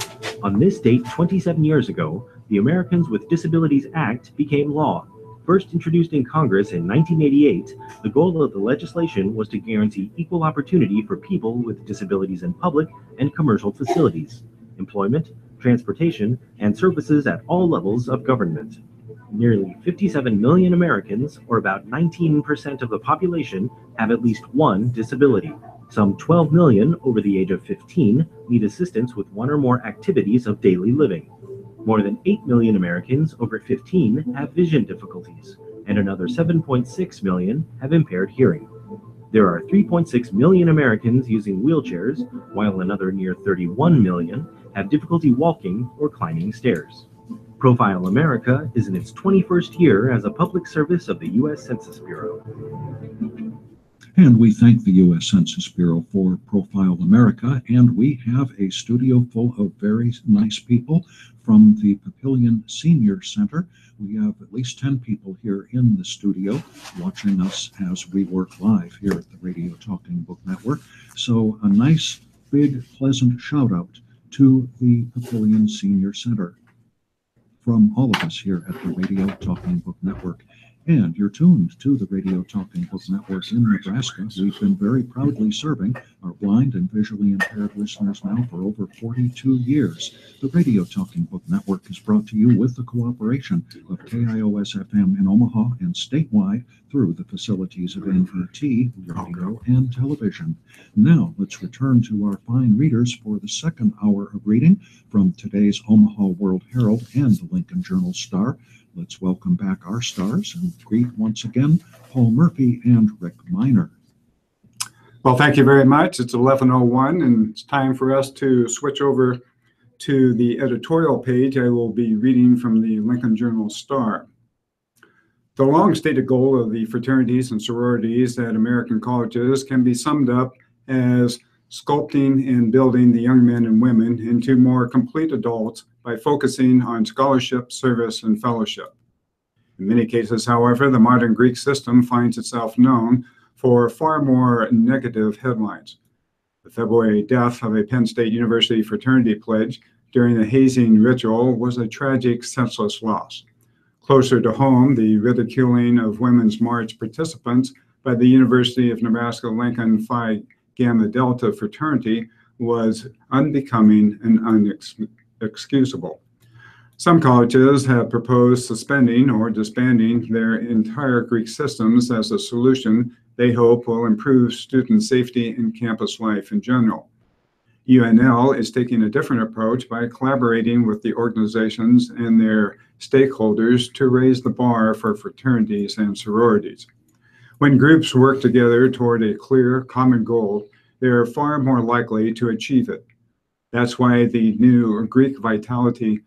On this date, 27 years ago, the Americans with Disabilities Act became law. First introduced in Congress in 1988, the goal of the legislation was to guarantee equal opportunity for people with disabilities in public and commercial facilities, employment, transportation, and services at all levels of government. Nearly 57 million Americans, or about 19% of the population, have at least one disability. Some 12 million over the age of 15 need assistance with one or more activities of daily living. More than 8 million Americans over 15 have vision difficulties, and another 7.6 million have impaired hearing. There are 3.6 million Americans using wheelchairs, while another near 31 million have difficulty walking or climbing stairs. Profile America is in its 21st year as a public service of the U.S. Census Bureau. And we thank the U.S. Census Bureau for Profile America, and we have a studio full of very nice people from the Papillion Senior Center. We have at least 10 people here in the studio watching us as we work live here at the Radio Talking Book Network. So a nice, big, pleasant shout out to the Papillion Senior Center from all of us here at the Radio Talking Book Network. And you're tuned to the Radio Talking Book Network in Nebraska. We've been very proudly serving our blind and visually impaired listeners now for over 42 years. The Radio Talking Book Network is brought to you with the cooperation of KIOS-FM in Omaha and statewide through the facilities of NET, radio, and television. Now, let's return to our fine readers for the second hour of reading from today's Omaha World Herald and the Lincoln Journal Star. Let's welcome back our stars and greet once again Paul Murphy and Rick Miner. Well, thank you very much. It's 11:01, and it's time for us to switch over to the editorial page. I will be reading from the Lincoln Journal Star. The long-stated goal of the fraternities and sororities at American colleges can be summed up as sculpting and building the young men and women into more complete adults by focusing on scholarship, service, and fellowship. In many cases, however, the modern Greek system finds itself known for far more negative headlines. The February death of a Penn State University fraternity pledge during the hazing ritual was a tragic, senseless loss. Closer to home, the ridiculing of Women's March participants by the University of Nebraska-Lincoln Phi Gamma Delta fraternity was unbecoming and inexcusable. Some colleges have proposed suspending or disbanding their entire Greek systems as a solution they hope will improve student safety and campus life in general. UNL is taking a different approach by collaborating with the organizations and their stakeholders to raise the bar for fraternities and sororities. When groups work together toward a clear, common goal, they are far more likely to achieve it. That's why the new Greek Vitality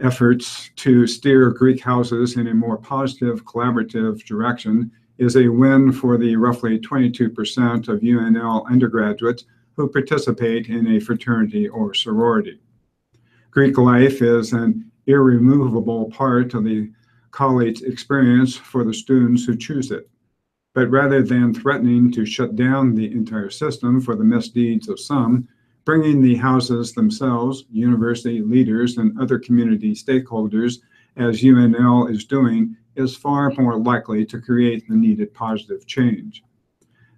efforts to steer Greek houses in a more positive, collaborative direction is a win for the roughly 22% of UNL undergraduates who participate in a fraternity or sorority. Greek life is an irremovable part of the college experience for the students who choose it. But rather than threatening to shut down the entire system for the misdeeds of some, bringing the houses themselves, university leaders, and other community stakeholders, as UNL is doing, is far more likely to create the needed positive change.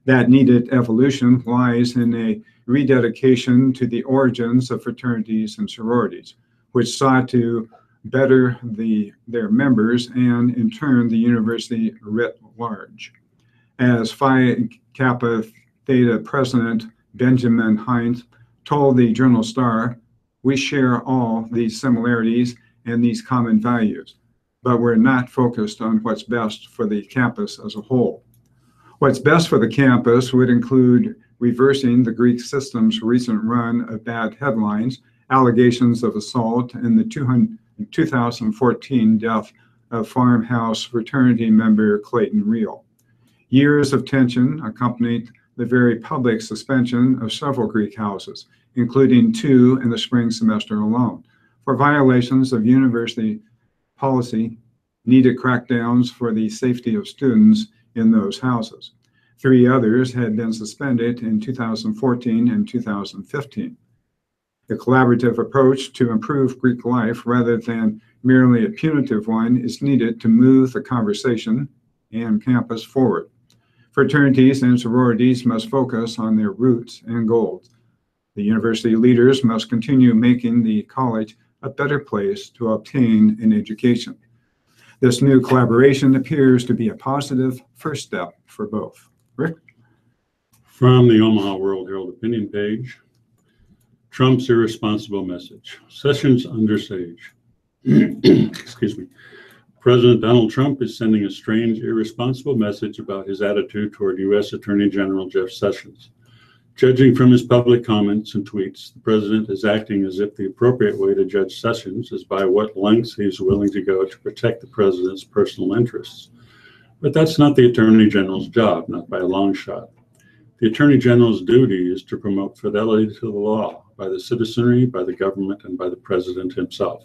That needed evolution lies in a rededication to the origins of fraternities and sororities, which sought to better their members and, in turn, the university writ large. As Phi Kappa Theta President Benjamin Hines told the Journal Star, "We share all these similarities and these common values, but we're not focused on what's best for the campus as a whole." What's best for the campus would include reversing the Greek system's recent run of bad headlines, allegations of assault, and the 2014 death of farmhouse fraternity member Clayton Reel. Years of tension accompanied the very public suspension of several Greek houses, including 2 in the spring semester alone, for violations of university policy, needed crackdowns for the safety of students in those houses. 3 others had been suspended in 2014 and 2015. A collaborative approach to improve Greek life rather than merely a punitive one is needed to move the conversation and campus forward. Fraternities and sororities must focus on their roots and goals. The university leaders must continue making the college a better place to obtain an education. This new collaboration appears to be a positive first step for both. Rick? From the Omaha World Herald opinion page, Trump's irresponsible message. Sessions under siege. Excuse me. President Donald Trump is sending a strange, irresponsible message about his attitude toward U.S. Attorney General Jeff Sessions. Judging from his public comments and tweets, the president is acting as if the appropriate way to judge Sessions is by what lengths he's willing to go to protect the president's personal interests. But that's not the Attorney General's job, not by a long shot. The Attorney General's duty is to promote fidelity to the law by the citizenry, by the government, and by the president himself.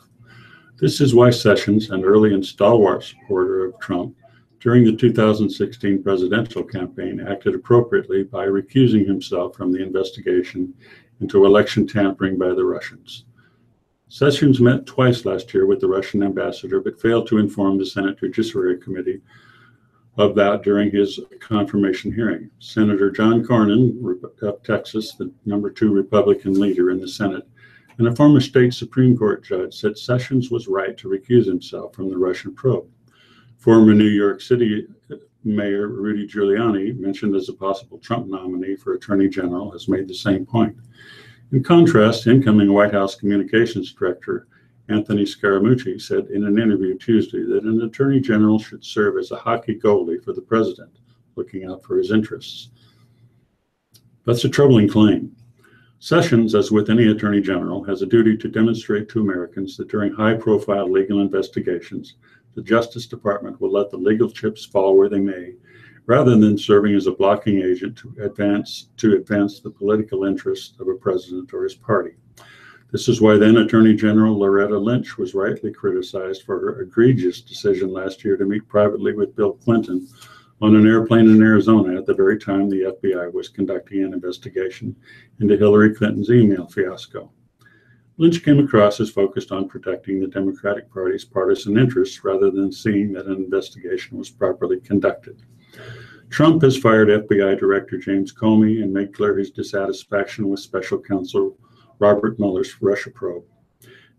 This is why Sessions, an early and stalwart supporter of Trump during the 2016 presidential campaign, acted appropriately by recusing himself from the investigation into election tampering by the Russians. Sessions met twice last year with the Russian ambassador, but failed to inform the Senate Judiciary Committee of that during his confirmation hearing. Senator John Cornyn of Texas, the number 2 Republican leader in the Senate, and a former state Supreme Court judge, said Sessions was right to recuse himself from the Russian probe. Former New York City Mayor Rudy Giuliani, mentioned as a possible Trump nominee for Attorney General, has made the same point. In contrast, incoming White House Communications Director Anthony Scaramucci said in an interview Tuesday that an Attorney General should serve as a hockey goalie for the president, looking out for his interests. That's a troubling claim. Sessions, as with any Attorney General, has a duty to demonstrate to Americans that during high-profile legal investigations, the Justice Department will let the legal chips fall where they may, rather than serving as a blocking agent to advance the political interests of a president or his party. This is why then Attorney General Loretta Lynch was rightly criticized for her egregious decision last year to meet privately with Bill Clinton on an airplane in Arizona at the very time the FBI was conducting an investigation into Hillary Clinton's email fiasco. Lynch came across as focused on protecting the Democratic Party's partisan interests rather than seeing that an investigation was properly conducted. Trump has fired FBI Director James Comey and made clear his dissatisfaction with Special Counsel Robert Mueller's Russia probe.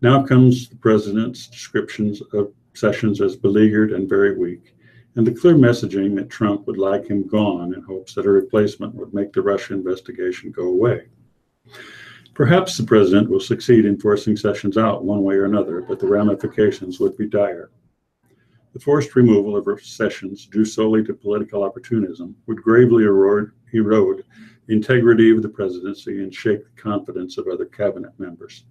Now comes the president's descriptions of Sessions as beleaguered and very weak, and the clear messaging that Trump would like him gone in hopes that a replacement would make the Russia investigation go away. Perhaps the president will succeed in forcing Sessions out one way or another, but the ramifications would be dire. The forced removal of Sessions, due solely to political opportunism, would gravely erode the integrity of the presidency and shake the confidence of other cabinet members.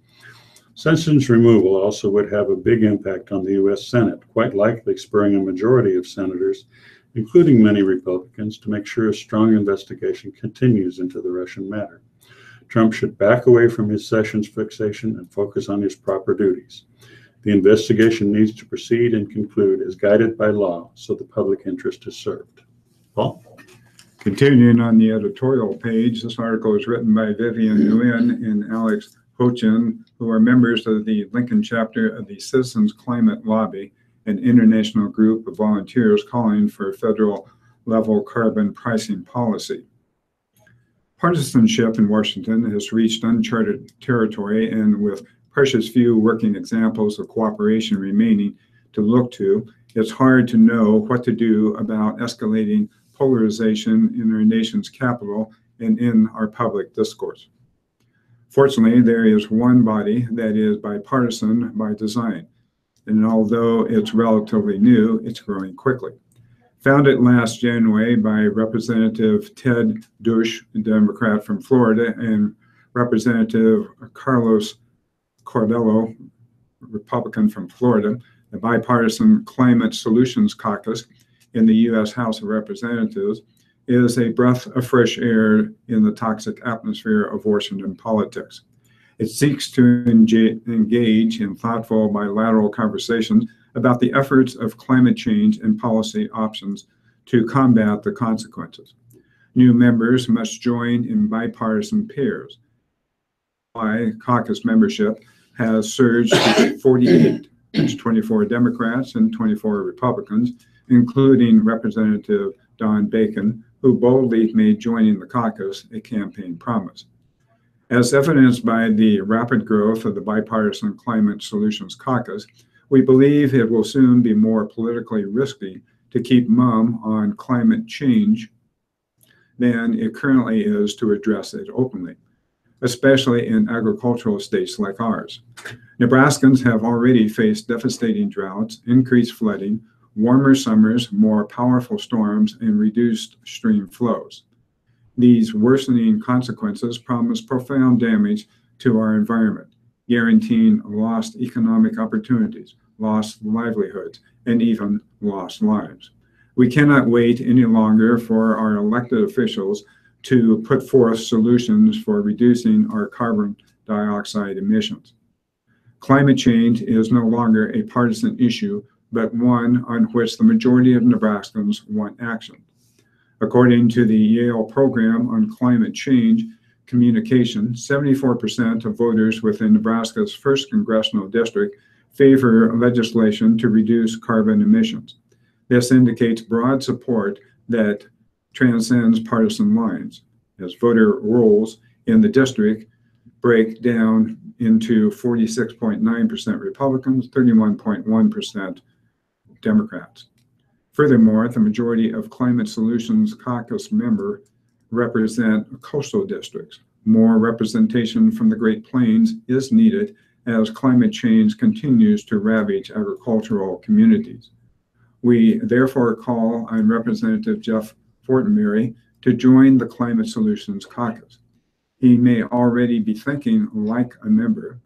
Sessions' removal also would have a big impact on the U.S. Senate, quite likely spurring a majority of senators, including many Republicans, to make sure a strong investigation continues into the Russian matter. Trump should back away from his Sessions fixation and focus on his proper duties. The investigation needs to proceed and conclude as guided by law, so the public interest is served. Paul? Continuing on the editorial page, this article is written by Vivian Nguyen and Alex Hochin, who are members of the Lincoln chapter of the Citizens Climate Lobby, an international group of volunteers calling for federal level carbon pricing policy. Partisanship in Washington has reached uncharted territory, and with precious few working examples of cooperation remaining to look to, it's hard to know what to do about escalating polarization in our nation's capital and in our public discourse. Fortunately, there is one body that is bipartisan by design, and although it's relatively new, it's growing quickly. Founded last January by Representative Ted Dush, a Democrat from Florida, and Representative Carlos Cordello, Republican from Florida, the Bipartisan Climate Solutions Caucus in the U.S. House of Representatives is a breath of fresh air in the toxic atmosphere of Washington politics. It seeks to engage in thoughtful bilateral conversations about the efforts of climate change and policy options to combat the consequences. New members must join in bipartisan pairs. Caucus membership has surged to 48. That's 24 Democrats and 24 Republicans, including Representative Don Bacon, who boldly made joining the caucus a campaign promise. As evidenced by the rapid growth of the Bipartisan Climate Solutions Caucus, we believe it will soon be more politically risky to keep mum on climate change than it currently is to address it openly, especially in agricultural states like ours. Nebraskans have already faced devastating droughts, increased flooding, warmer summers, more powerful storms, and reduced stream flows. These worsening consequences promise profound damage to our environment, guaranteeing lost economic opportunities, lost livelihoods, and even lost lives. We cannot wait any longer for our elected officials to put forth solutions for reducing our carbon dioxide emissions. Climate change is no longer a partisan issue, but one on which the majority of Nebraskans want action. According to the Yale Program on Climate Change Communication, 74% of voters within Nebraska's 1st Congressional District favor legislation to reduce carbon emissions. This indicates broad support that transcends partisan lines, as voter rolls in the district break down into 46.9% Republicans, 31.1% Democrats. Furthermore, the majority of Climate Solutions Caucus members represent coastal districts. More representation from the Great Plains is needed as climate change continues to ravage agricultural communities. We therefore call on Representative Jeff Fortenberry to join the Climate Solutions Caucus. He may already be thinking like a member.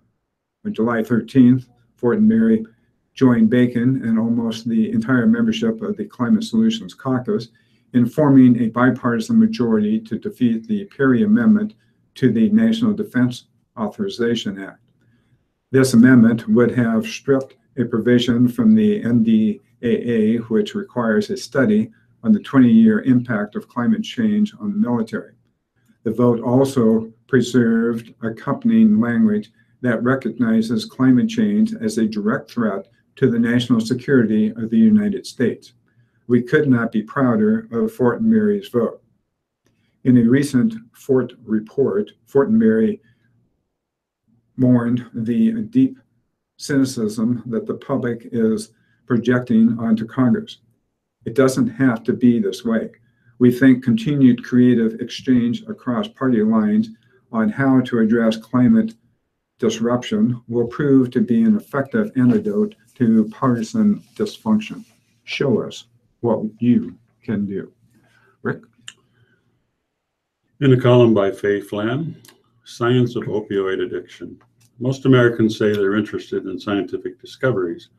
On July 13th, Fortenberry joined Bacon and almost the entire membership of the Climate Solutions Caucus in forming a bipartisan majority to defeat the Perry Amendment to the National Defense Authorization Act. This amendment would have stripped a provision from the NDAA, which requires a study on the 20-year impact of climate change on the military. The vote also preserved accompanying language that recognizes climate change as a direct threat to the national security of the United States. We could not be prouder of Fortenberry's vote. In a recent Fort report, Fortenberry mourned the deep cynicism that the public is projecting onto Congress. It doesn't have to be this way. We think continued creative exchange across party lines on how to address climate disruption will prove to be an effective antidote to partisan dysfunction. Show us what you can do. Rick? In a column by Faye Flam, Science of Opioid Addiction. Most Americans say they're interested in scientific discoveries,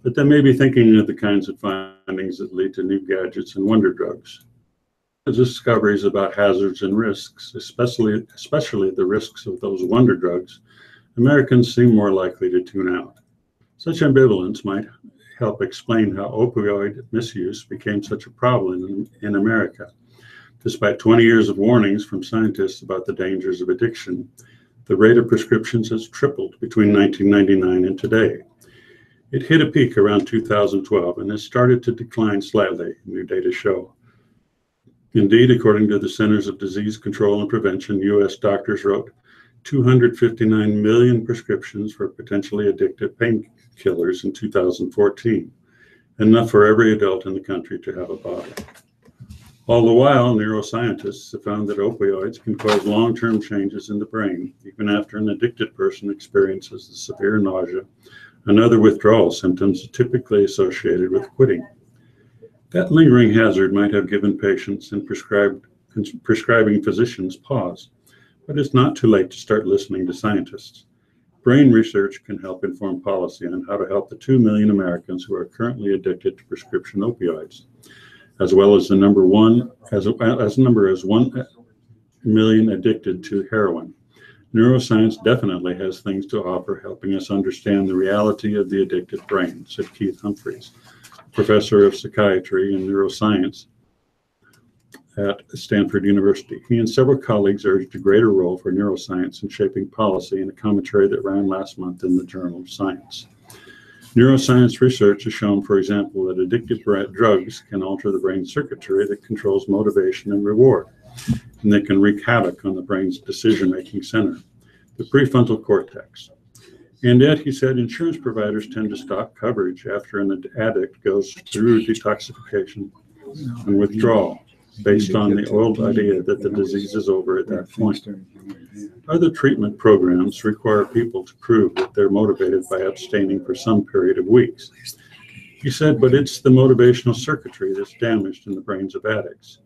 but they may be thinking of the kinds of findings that lead to new gadgets and wonder drugs. The discoveries about hazards and risks, especially the risks of those wonder drugs, Americans seem more likely to tune out. Such ambivalence might help explain how opioid misuse became such a problem in America. Despite 20 years of warnings from scientists about the dangers of addiction, the rate of prescriptions has tripled between 1999 and today. It hit a peak around 2012 and has started to decline slightly, new data show. Indeed, according to the Centers of Disease Control and Prevention, U.S. doctors wrote 259 million prescriptions for potentially addictive painkillers in 2014, enough for every adult in the country to have a bottle. All the while, neuroscientists have found that opioids can cause long-term changes in the brain, even after an addicted person experiences the severe nausea and other withdrawal symptoms typically associated with quitting. That lingering hazard might have given patients and prescribing physicians pause, but it's not too late to start listening to scientists. Brain research can help inform policy on how to help the 2 million Americans who are currently addicted to prescription opioids, as well as the number 1 million addicted to heroin. Neuroscience definitely has things to offer, helping us understand the reality of the addicted brain, said Keith Humphreys, professor of psychiatry and neuroscience at Stanford University. He and several colleagues urged a greater role for neuroscience in shaping policy in a commentary that ran last month in the Journal of Science. Neuroscience research has shown, for example, that addictive drugs can alter the brain circuitry that controls motivation and reward, and they can wreak havoc on the brain's decision-making center, the prefrontal cortex. And yet, he said, insurance providers tend to stop coverage after an addict goes through detoxification and withdrawal, based on the old idea that the disease is over at that point. Other treatment programs require people to prove that they're motivated by abstaining for some period of weeks. He said, but it's the motivational circuitry that's damaged in the brains of addicts.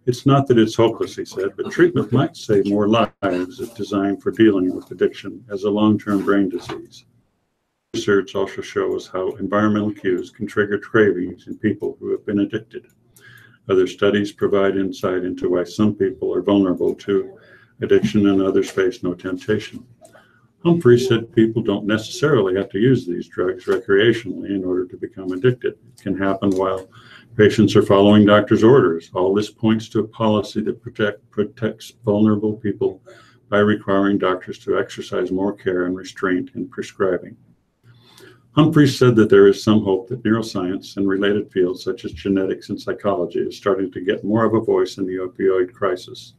It's not that it's hopeless, he said, but treatment might save more lives if designed for dealing with addiction as a long-term brain disease. Research also shows how environmental cues can trigger cravings in people who have been addicted. Other studies provide insight into why some people are vulnerable to addiction and others face no temptation. Humphrey said people don't necessarily have to use these drugs recreationally in order to become addicted. It can happen while patients are following doctor's orders. All this points to a policy that protects vulnerable people by requiring doctors to exercise more care and restraint in prescribing. Humphrey said that there is some hope that neuroscience and related fields such as genetics and psychology is starting to get more of a voice in the opioid crisis.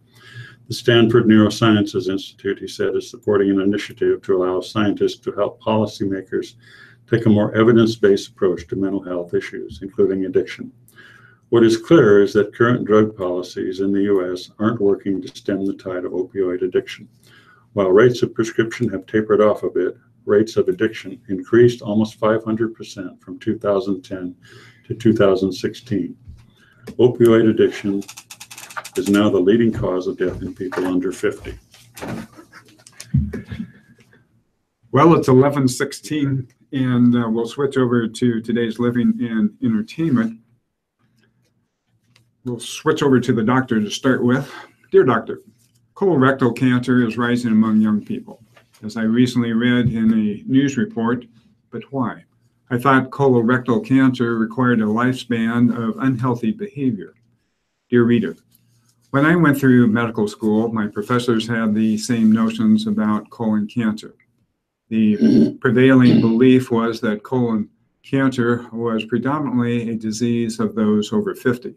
The Stanford Neurosciences Institute, he said, is supporting an initiative to allow scientists to help policymakers take a more evidence-based approach to mental health issues, including addiction. What is clear is that current drug policies in the U.S. aren't working to stem the tide of opioid addiction. While rates of prescription have tapered off a bit, rates of addiction increased almost 500% from 2010 to 2016. Opioid addiction is now the leading cause of death in people under 50. Well, it's 11:16, and we'll switch over to today's living and entertainment. We'll switch over to the doctor to start with. Dear doctor, colorectal cancer is rising among young people, as I recently read in a news report, but why? I thought colorectal cancer required a lifespan of unhealthy behavior. Dear reader, when I went through medical school, my professors had the same notions about colon cancer. The prevailing belief was that colon cancer was predominantly a disease of those over 50.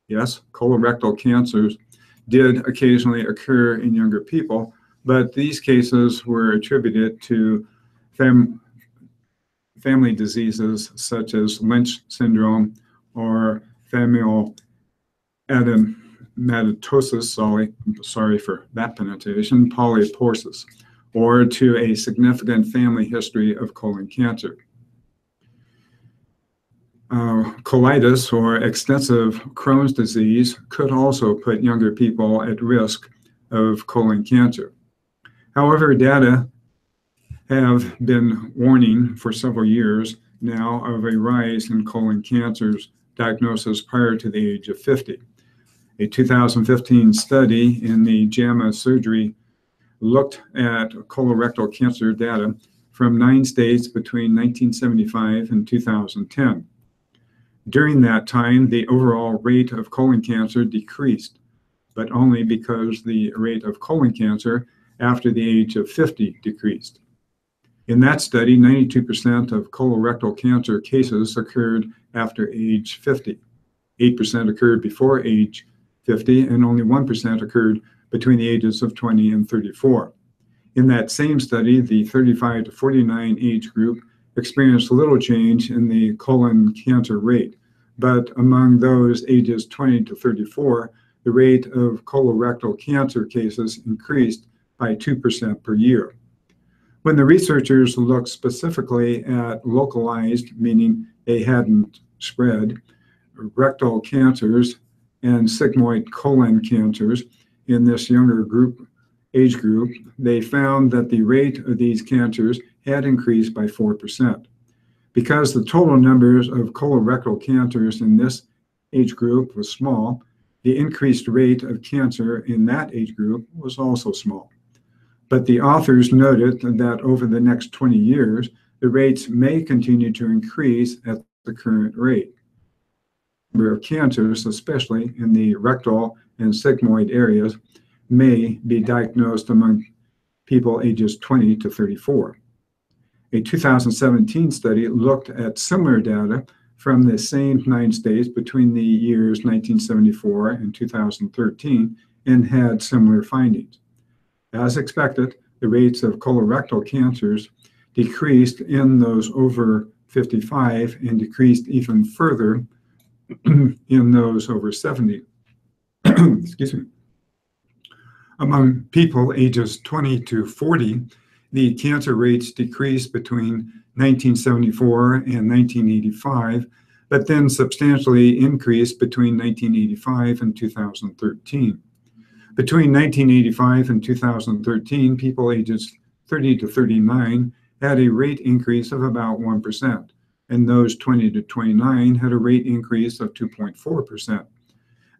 Yes, colorectal cancers did occasionally occur in younger people, but these cases were attributed to family diseases such as Lynch syndrome or familial adenomatosis, sorry for that pronunciation, polyposis, or to a significant family history of colon cancer. Colitis or extensive Crohn's disease could also put younger people at risk of colon cancer. However, data have been warning for several years now of a rise in colon cancer's diagnosis prior to the age of 50. A 2015 study in the JAMA Surgery looked at colorectal cancer data from 9 states between 1975 and 2010. During that time, the overall rate of colon cancer decreased, but only because the rate of colon cancer after the age of 50 decreased. In that study, 92% of colorectal cancer cases occurred after age 50. 8% occurred before age 50, and only 1% occurred between the ages of 20 and 34. In that same study, the 35 to 49 age group experienced little change in the colon cancer rate, but among those ages 20 to 34, the rate of colorectal cancer cases increased by 2% per year. When the researchers looked specifically at localized, meaning they hadn't spread, rectal cancers and sigmoid colon cancers in this younger age group, they found that the rate of these cancers had increased by 4%. Because the total numbers of colorectal cancers in this age group was small, the increased rate of cancer in that age group was also small. But the authors noted that over the next 20 years, the rates may continue to increase at the current rate. The number of cancers, especially in the rectal and sigmoid areas, may be diagnosed among people ages 20 to 34. A 2017 study looked at similar data from the same 9 states between the years 1974 and 2013 and had similar findings. As expected, the rates of colorectal cancers decreased in those over 55 and decreased even further in those over 70. Excuse me. Among people ages 20 to 40, the cancer rates decreased between 1974 and 1985, but then substantially increased between 1985 and 2013. Between 1985 and 2013, people ages 30 to 39 had a rate increase of about 1%, and those 20 to 29 had a rate increase of 2.4%.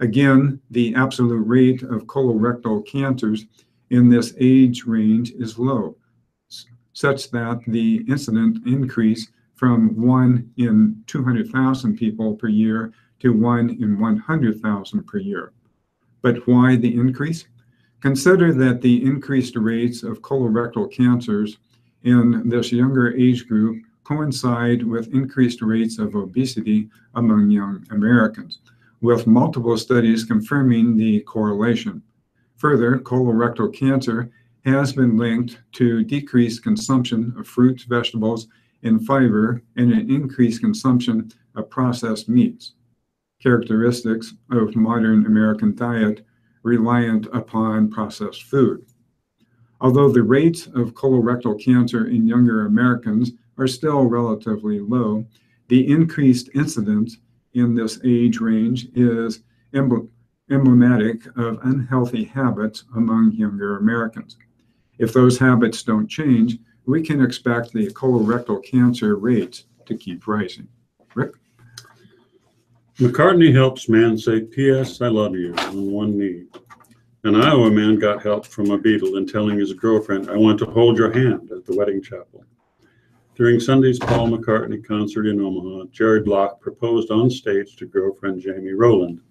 Again, the absolute rate of colorectal cancers in this age range is low, such that the incident increase from 1 in 200,000 people per year to 1 in 100,000 per year. But why the increase? Consider that the increased rates of colorectal cancers in this younger age group coincide with increased rates of obesity among young Americans, with multiple studies confirming the correlation. Further, colorectal cancer has been linked to decreased consumption of fruits, vegetables, and fiber, and an increased consumption of processed meats, characteristics of modern American diet reliant upon processed food. Although the rates of colorectal cancer in younger Americans are still relatively low, the increased incidence in this age range is emblematic of unhealthy habits among younger Americans. If those habits don't change, we can expect the colorectal cancer rates to keep rising. Rick? McCartney helps man say, P.S. I love you on one knee. An Iowa man got help from a Beatle in telling his girlfriend, I want to hold your hand at the wedding chapel. During Sunday's Paul McCartney concert in Omaha, Jared Locke proposed on stage to girlfriend Jamie Rowland.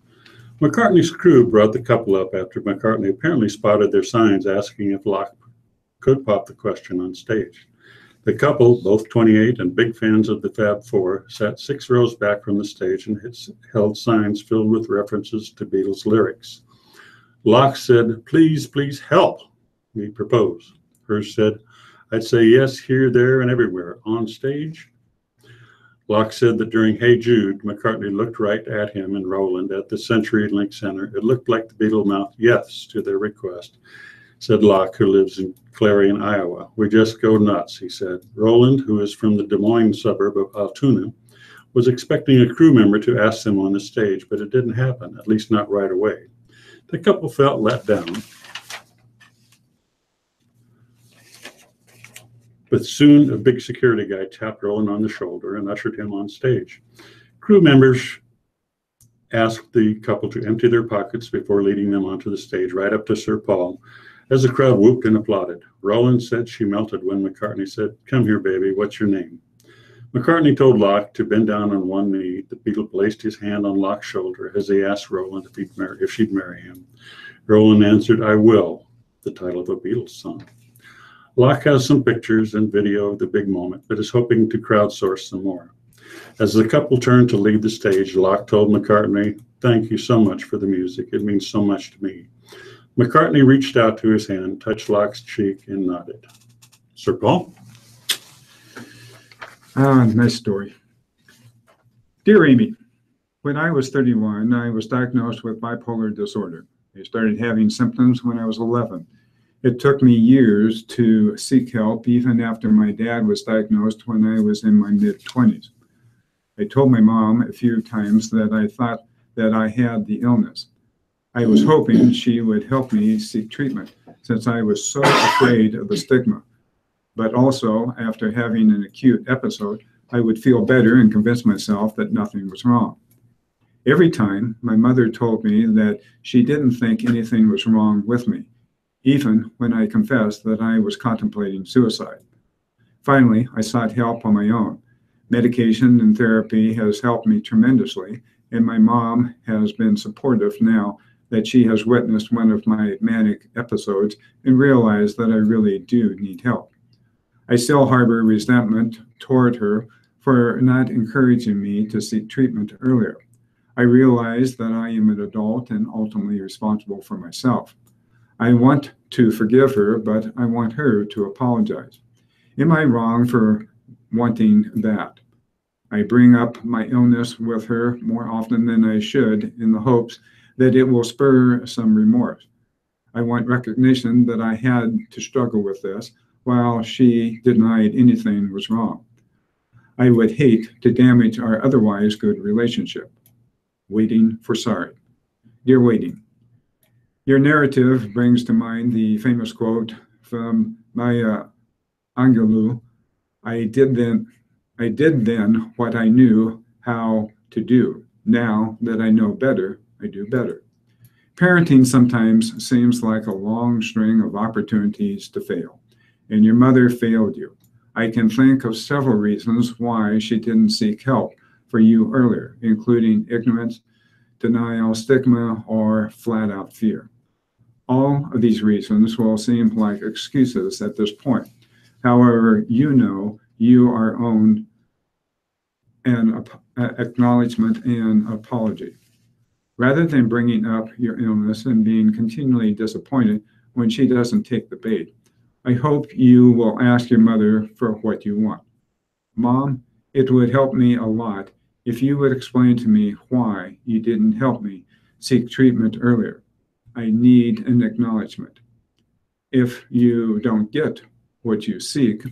McCartney's crew brought the couple up after McCartney apparently spotted their signs asking if Locke could pop the question on stage. The couple, both 28 and big fans of the Fab Four, sat 6 rows back from the stage and held signs filled with references to Beatles lyrics. Locke said, please, please help me propose. Hers said, I'd say yes, here, there, and everywhere. On stage, Locke said that during Hey Jude, McCartney looked right at him and Roland at the CenturyLink Center. It looked like the Beatles mouthed yes to their request, said Locke, who lives in Clarion, Iowa. We just go nuts, he said. Roland, who is from the Des Moines suburb of Altoona, was expecting a crew member to ask them on the stage, but it didn't happen, at least not right away. The couple felt let down. But soon, a big security guy tapped Roland on the shoulder and ushered him on stage. Crew members asked the couple to empty their pockets before leading them onto the stage, right up to Sir Paul, as the crowd whooped and applauded. Roland said she melted when McCartney said, "Come here, baby, what's your name?" McCartney told Locke to bend down on one knee. The Beatle placed his hand on Locke's shoulder as he asked Roland if she'd marry him. Roland answered, "I will," the title of a Beatles song. Locke has some pictures and video of the big moment, but is hoping to crowdsource some more. As the couple turned to leave the stage, Locke told McCartney, "Thank you so much for the music. It means so much to me." McCartney reached out to his hand, touched Locke's cheek, and nodded. Sir Paul? Nice story. Dear Amy, when I was 31, I was diagnosed with bipolar disorder. I started having symptoms when I was 11. It took me years to seek help, even after my dad was diagnosed when I was in my mid-20s. I told my mom a few times that I thought that I had the illness. I was hoping she would help me seek treatment, since I was so afraid of the stigma. But also, after having an acute episode, I would feel better and convince myself that nothing was wrong. Every time, my mother told me that she didn't think anything was wrong with me, even when I confessed that I was contemplating suicide. Finally, I sought help on my own. Medication and therapy has helped me tremendously, and my mom has been supportive now that she has witnessed one of my manic episodes and realized that I really do need help. I still harbor resentment toward her for not encouraging me to seek treatment earlier. I realize that I am an adult and ultimately responsible for myself. I want to forgive her, but I want her to apologize. Am I wrong for wanting that? I bring up my illness with her more often than I should in the hopes that it will spur some remorse. I want recognition that I had to struggle with this while she denied anything was wrong. I would hate to damage our otherwise good relationship. Waiting for sorry. Dear Waiting, your narrative brings to mind the famous quote from Maya Angelou, I did then what I knew how to do. Now that I know better, I do better. Parenting sometimes seems like a long string of opportunities to fail, and your mother failed you. I can think of several reasons why she didn't seek help for you earlier, including ignorance, denial, stigma, or flat-out fear. All of these reasons will seem like excuses at this point. However, you know you are owed an acknowledgement and apology. Rather than bringing up your illness and being continually disappointed when she doesn't take the bait, I hope you will ask your mother for what you want. Mom, it would help me a lot if you would explain to me why you didn't help me seek treatment earlier. I need an acknowledgement. If you don't get what you seek,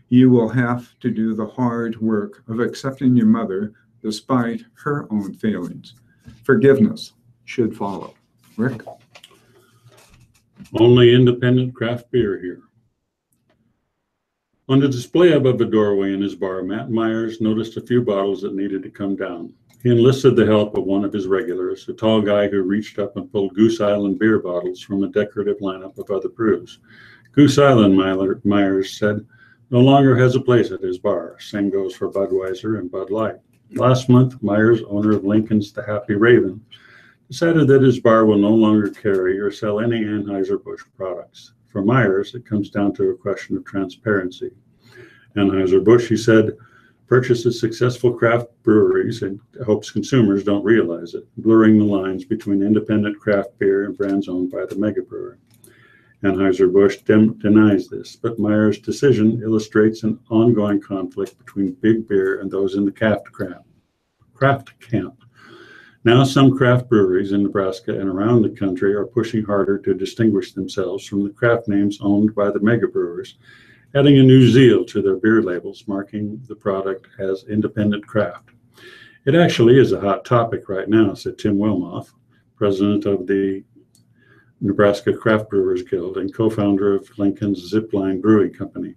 you will have to do the hard work of accepting your mother despite her own failings. Forgiveness should follow. Rick? Only independent craft beer here. On the display above the doorway in his bar, Matt Myers noticed a few bottles that needed to come down. He enlisted the help of one of his regulars, a tall guy who reached up and pulled Goose Island beer bottles from a decorative lineup of other brews. Goose Island, Myers said, no longer has a place at his bar. Same goes for Budweiser and Bud Light. Last month, Myers, owner of Lincoln's The Happy Raven, decided that his bar will no longer carry or sell any Anheuser-Busch products. For Myers, it comes down to a question of transparency. Anheuser-Busch, he said, purchases successful craft breweries and hopes consumers don't realize it, blurring the lines between independent craft beer and brands owned by the mega brewer. Anheuser-Busch denies this, but Meyer's decision illustrates an ongoing conflict between big beer and those in the craft camp. Now some craft breweries in Nebraska and around the country are pushing harder to distinguish themselves from the craft names owned by the mega brewers, adding a new zeal to their beer labels, marking the product as independent craft. It actually is a hot topic right now, said Tim Wilmoth, president of the Nebraska Craft Brewers Guild and co-founder of Lincoln's Zipline Brewing Company.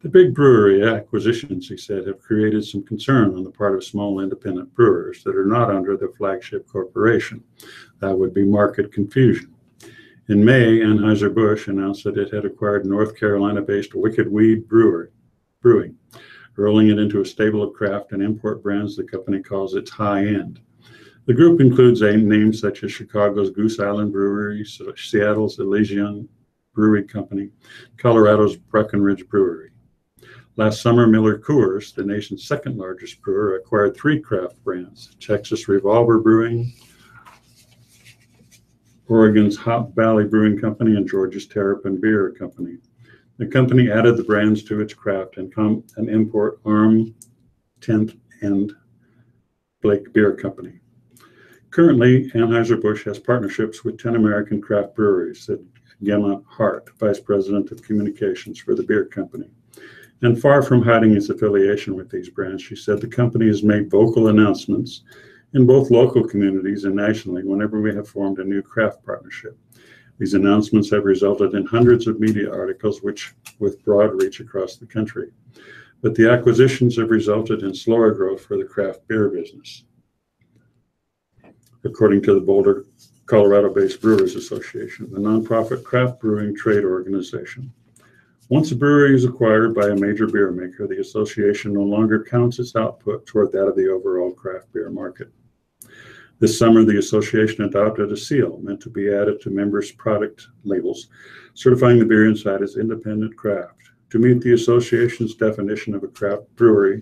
The big brewery acquisitions, he said, have created some concern on the part of small independent brewers that are not under the flagship corporation. That would be market confusion. In May, Anheuser-Busch announced that it had acquired North Carolina-based Wicked Weed Brewing, rolling it into a stable of craft and import brands the company calls its high-end. The group includes names such as Chicago's Goose Island Brewery, Seattle's Elysian Brewery Company, Colorado's Breckenridge Brewery. Last summer, Miller Coors, the nation's second largest brewer, acquired 3 craft brands: Texas Revolver Brewing, Oregon's Hop Valley Brewing Company, and Georgia's Terrapin Beer Company. The company added the brands to its craft and import Arm, 10th, and Blake Beer Company. Currently, Anheuser-Busch has partnerships with 10 American craft breweries, said Gemma Hart, Vice President of Communications for the beer company. And far from hiding its affiliation with these brands, she said the company has made vocal announcements in both local communities and nationally whenever we have formed a new craft partnership. These announcements have resulted in hundreds of media articles with broad reach across the country. But the acquisitions have resulted in slower growth for the craft beer business, according to the Boulder, Colorado-based Brewers Association, the nonprofit craft brewing trade organization. Once a brewery is acquired by a major beer maker, the association no longer counts its output toward that of the overall craft beer market. This summer, the association adopted a seal meant to be added to members' product labels, certifying the beer inside as independent craft. To meet the association's definition of a craft brewery,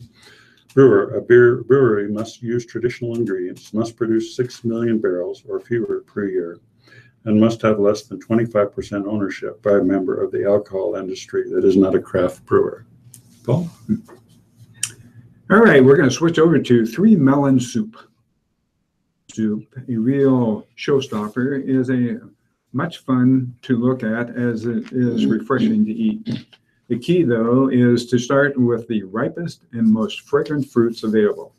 a beer brewery must use traditional ingredients, must produce 6 million barrels or fewer per year, and must have less than 25% ownership by a member of the alcohol industry that is not a craft brewer. Paul? All right, we're going to switch over to 3 melon soup. Soup, a real showstopper, is a much fun to look at as it is refreshing to eat. The key, though, is to start with the ripest and most fragrant fruits available.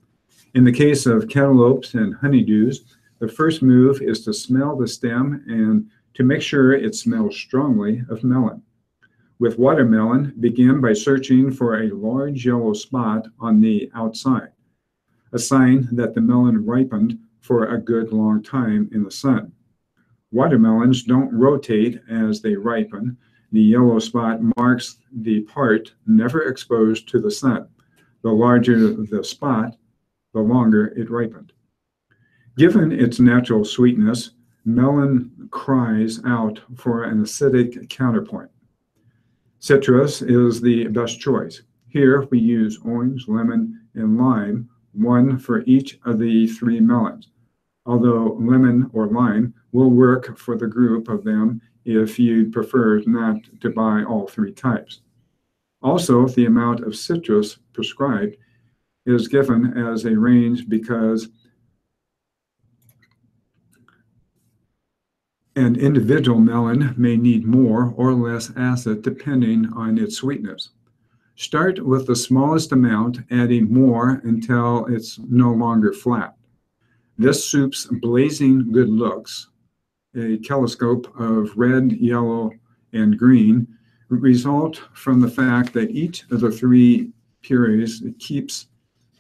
In the case of cantaloupes and honeydews, the first move is to smell the stem and to make sure it smells strongly of melon. With watermelon, begin by searching for a large yellow spot on the outside, a sign that the melon ripened for a good long time in the sun. Watermelons don't rotate as they ripen. The yellow spot marks the part never exposed to the sun. The larger the spot, the longer it ripened. Given its natural sweetness, melon cries out for an acidic counterpoint. Citrus is the best choice. Here we use orange, lemon, and lime, one for each of the 3 melons, although lemon or lime will work for the group of them if you'd prefer not to buy all 3 types. Also, the amount of citrus prescribed is given as a range because an individual melon may need more or less acid depending on its sweetness. Start with the smallest amount, adding more until it's no longer flat. This soup's blazing good looks, a kaleidoscope of red, yellow, and green, result from the fact that each of the 3 purees keeps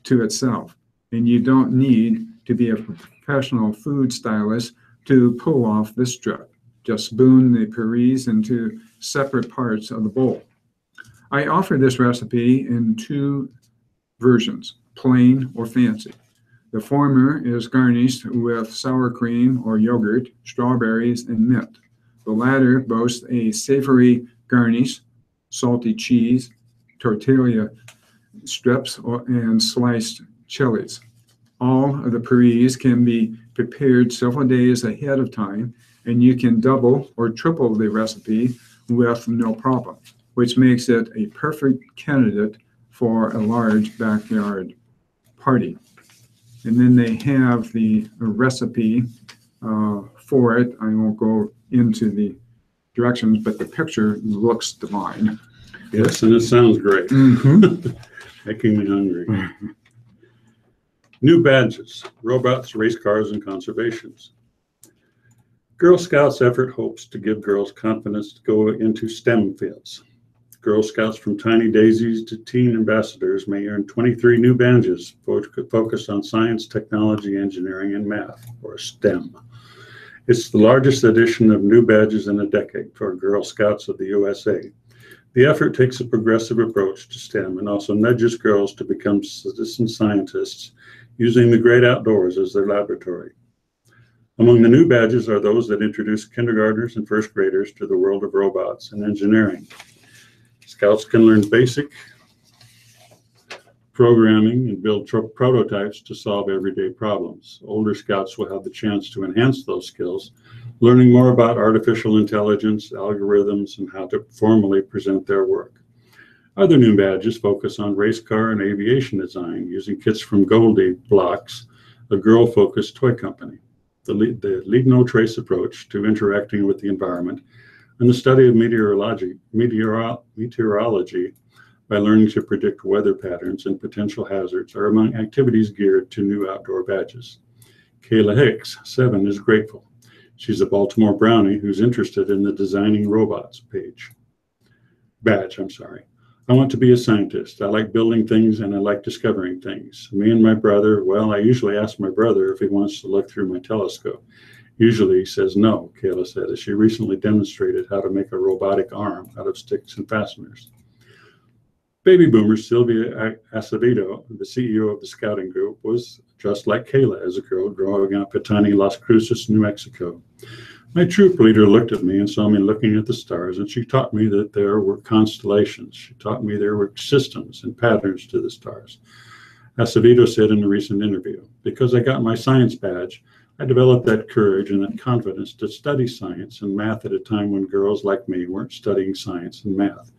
to itself, and you don't need to be a professional food stylist to pull off this trick. Just spoon the purees into separate parts of the bowl. I offer this recipe in 2 versions, plain or fancy. The former is garnished with sour cream or yogurt, strawberries, and mint. The latter boasts a savory garnish, salty cheese, tortilla strips, and sliced chilies. All of the purees can be prepared several days ahead of time, and you can double or triple the recipe with no problem, which makes it a perfect candidate for a large backyard party. And then they have the recipe for it. I won't go into the directions, but the picture looks divine. Yes, and it sounds great. Mm-hmm. Making me hungry. New badges, robots, race cars, and conservations. Girl Scouts effort hopes to give girls confidence to go into STEM fields. Girl Scouts from tiny daisies to teen ambassadors may earn 23 new badges focused on science, technology, engineering, and math, or STEM. It's the largest addition of new badges in a decade for Girl Scouts of the USA. The effort takes a progressive approach to STEM and also nudges girls to become citizen scientists using the great outdoors as their laboratory. Among the new badges are those that introduce kindergartners and first graders to the world of robots and engineering. Scouts can learn basic programming and build prototypes to solve everyday problems. Older Scouts will have the chance to enhance those skills, learning more about artificial intelligence, algorithms, and how to formally present their work. Other new badges focus on race car and aviation design using kits from Goldie Blocks, a girl-focused toy company. The leave no trace approach to interacting with the environment and the study of meteorology by learning to predict weather patterns and potential hazards are among activities geared to new outdoor badges. Kayla Hicks, 7, is grateful. She's a Baltimore Brownie who's interested in the Designing Robots badge. I want to be a scientist. I like building things and I like discovering things. Me and my brother, well, I usually ask my brother if he wants to look through my telescope. Usually he says no, Kayla said, as she recently demonstrated how to make a robotic arm out of sticks and fasteners. Baby boomer Sylvia Acevedo, the CEO of the scouting group, was just like Kayla as a girl growing up in tiny Las Cruces, New Mexico. My troop leader looked at me and saw me looking at the stars, and she taught me that there were constellations. She taught me there were systems and patterns to the stars. Acevedo said in a recent interview, because I got my science badge, I developed that courage and that confidence to study science and math at a time when girls like me weren't studying science and math.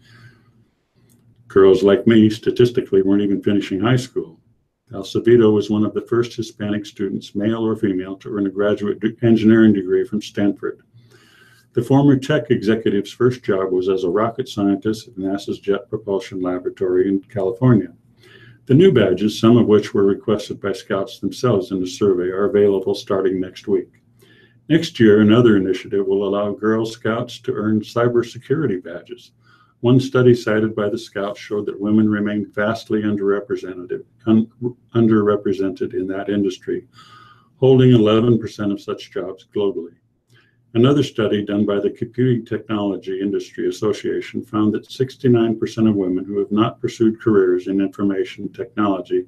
Girls like me, statistically, weren't even finishing high school. Acevedo was one of the first Hispanic students, male or female, to earn a graduate engineering degree from Stanford. The former tech executive's first job was as a rocket scientist at NASA's Jet Propulsion Laboratory in California. The new badges, some of which were requested by Scouts themselves in the survey, are available starting next week. Next year, another initiative will allow Girl Scouts to earn cybersecurity badges. One study cited by the Scouts showed that women remain vastly underrepresented in that industry, holding 11% of such jobs globally. Another study done by the Computing Technology Industry Association found that 69% of women who have not pursued careers in information technology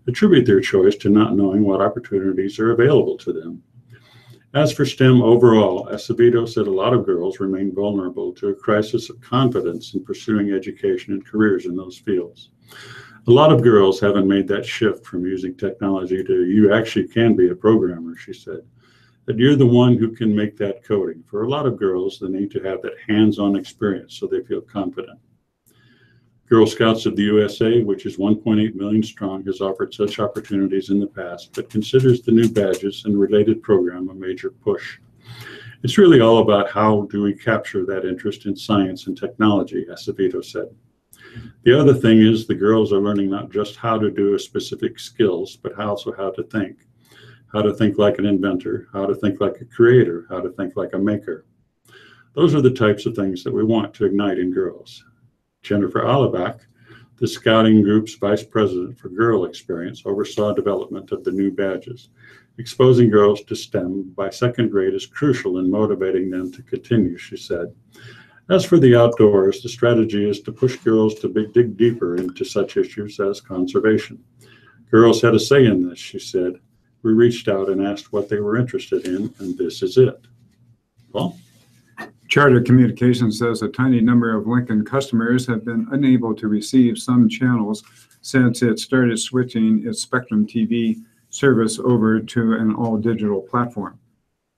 attribute their choice to not knowing what opportunities are available to them. As for STEM overall, Acevedo said a lot of girls remain vulnerable to a crisis of confidence in pursuing education and careers in those fields. A lot of girls haven't made that shift from using technology to you actually can be a programmer, she said. That you're the one who can make that coding. For a lot of girls, they need to have that hands-on experience so they feel confident. Girl Scouts of the USA, which is 1.8 million strong, has offered such opportunities in the past, but considers the new badges and related program a major push. It's really all about how do we capture that interest in science and technology, Acevedo said. The other thing is the girls are learning not just how to do a specific skills, but also how to think like an inventor, how to think like a creator, how to think like a maker. Those are the types of things that we want to ignite in girls. Jennifer Alabak, the scouting group's vice president for Girl Experience, oversaw development of the new badges. Exposing girls to STEM by second grade is crucial in motivating them to continue, she said. As for the outdoors, the strategy is to push girls to dig deeper into such issues as conservation. Girls had a say in this, she said. We reached out and asked what they were interested in, and this is it. Paul? Charter Communications says a tiny number of Lincoln customers have been unable to receive some channels since it started switching its Spectrum TV service over to an all-digital platform.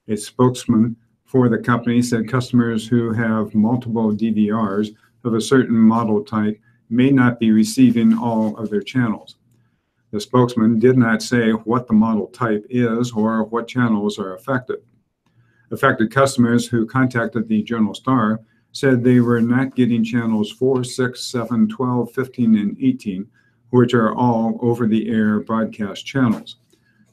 A spokesman for the company said customers who have multiple DVRs of a certain model type may not be receiving all of their channels. The spokesman did not say what the model type is or what channels are affected. Affected customers who contacted the Journal-Star said they were not getting channels 4, 6, 7, 12, 15, and 18, which are all over-the-air broadcast channels.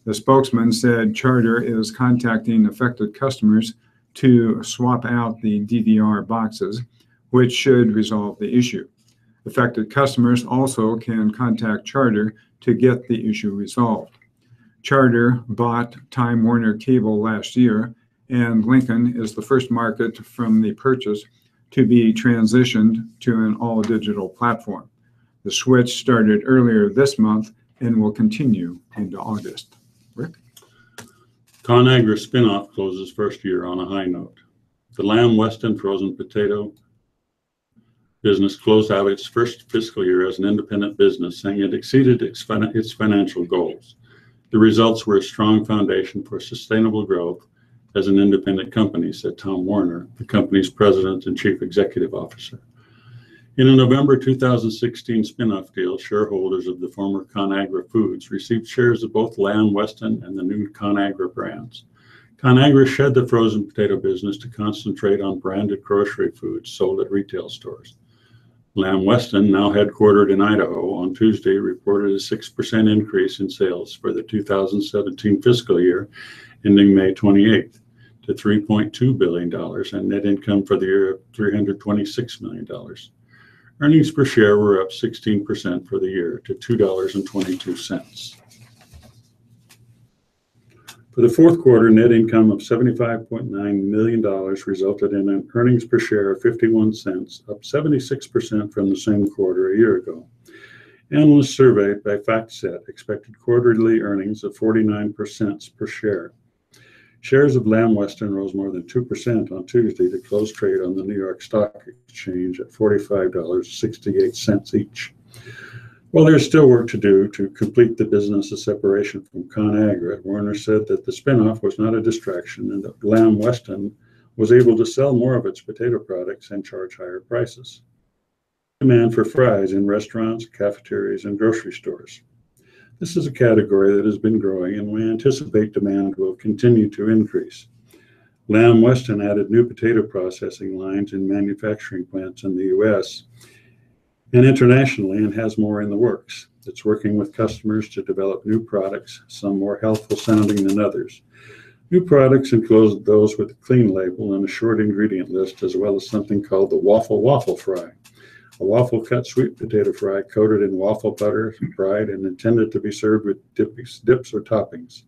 The spokesman said Charter is contacting affected customers to swap out the DVR boxes, which should resolve the issue. Affected customers also can contact Charter to get the issue resolved. Charter bought Time Warner Cable last year, and Lincoln is the first market from the purchase to be transitioned to an all-digital platform. The switch started earlier this month and will continue into August. Rick? ConAgra spinoff closes first year on a high note. The Lamb Weston frozen potato business closed out its first fiscal year as an independent business, saying it exceeded its financial goals. The results were a strong foundation for sustainable growth as an independent company, said Tom Warner, the company's president and chief executive officer. In a November 2016 spinoff deal, shareholders of the former ConAgra Foods received shares of both Lamb Weston and the new ConAgra brands. ConAgra shed the frozen potato business to concentrate on branded grocery foods sold at retail stores. Lamb Weston, now headquartered in Idaho, on Tuesday reported a 6% increase in sales for the 2017 fiscal year ending May 28th to $3.2 billion and net income for the year of $326 million. Earnings per share were up 16% for the year to $2.22. For the fourth quarter, net income of $75.9 million resulted in an earnings per share of 51 cents, up 76% from the same quarter a year ago. Analysts surveyed by FactSet expected quarterly earnings of 49% per share. Shares of Lamb Weston rose more than 2% on Tuesday to close trade on the New York Stock Exchange at $45.68 each. While there's still work to do to complete the business's separation from ConAgra, Warner said that the spinoff was not a distraction and that Lamb Weston was able to sell more of its potato products and charge higher prices. Demand for fries in restaurants, cafeterias, and grocery stores. This is a category that has been growing, and we anticipate demand will continue to increase. Lamb Weston added new potato processing lines in manufacturing plants in the U.S. and internationally and has more in the works. It's working with customers to develop new products, some more healthful sounding than others. New products include those with a clean label and a short ingredient list, as well as something called the waffle fry. A waffle-cut sweet potato fry coated in waffle butter, fried, and intended to be served with dips or toppings.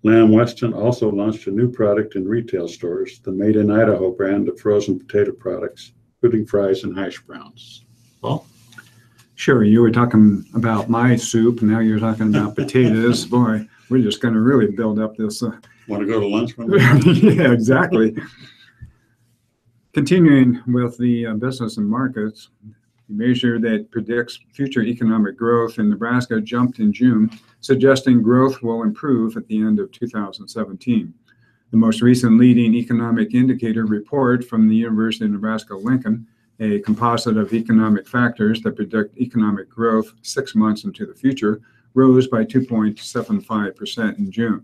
Lamb Weston also launched a new product in retail stores, the Made in Idaho brand of frozen potato products, including fries and hash browns. Paul? Sure, you were talking about my soup, and now you're talking about potatoes. Boy, we're just going to really build up this. Want to go to lunch one day? Yeah, exactly. Continuing with the business and markets, the measure that predicts future economic growth in Nebraska jumped in June, suggesting growth will improve at the end of 2017. The most recent leading economic indicator report from the University of Nebraska-Lincoln, a composite of economic factors that predict economic growth 6 months into the future, rose by 2.75% in June.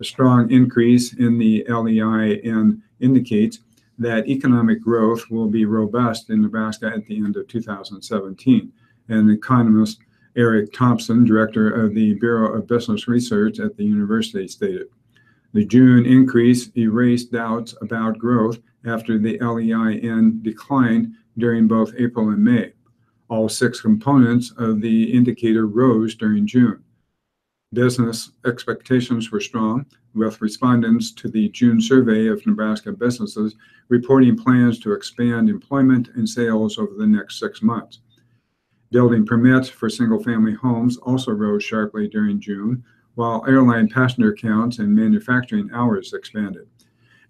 A strong increase in the LEIN indicates that economic growth will be robust in Nebraska at the end of 2017. And economist Eric Thompson, director of the Bureau of Business Research at the university, stated, "The June increase erased doubts about growth after the LEIN declined during both April and May. All 6 components of the indicator rose during June. Business expectations were strong, with respondents to the June survey of Nebraska businesses reporting plans to expand employment and sales over the next 6 months. Building permits for single-family homes also rose sharply during June, while airline passenger counts and manufacturing hours expanded.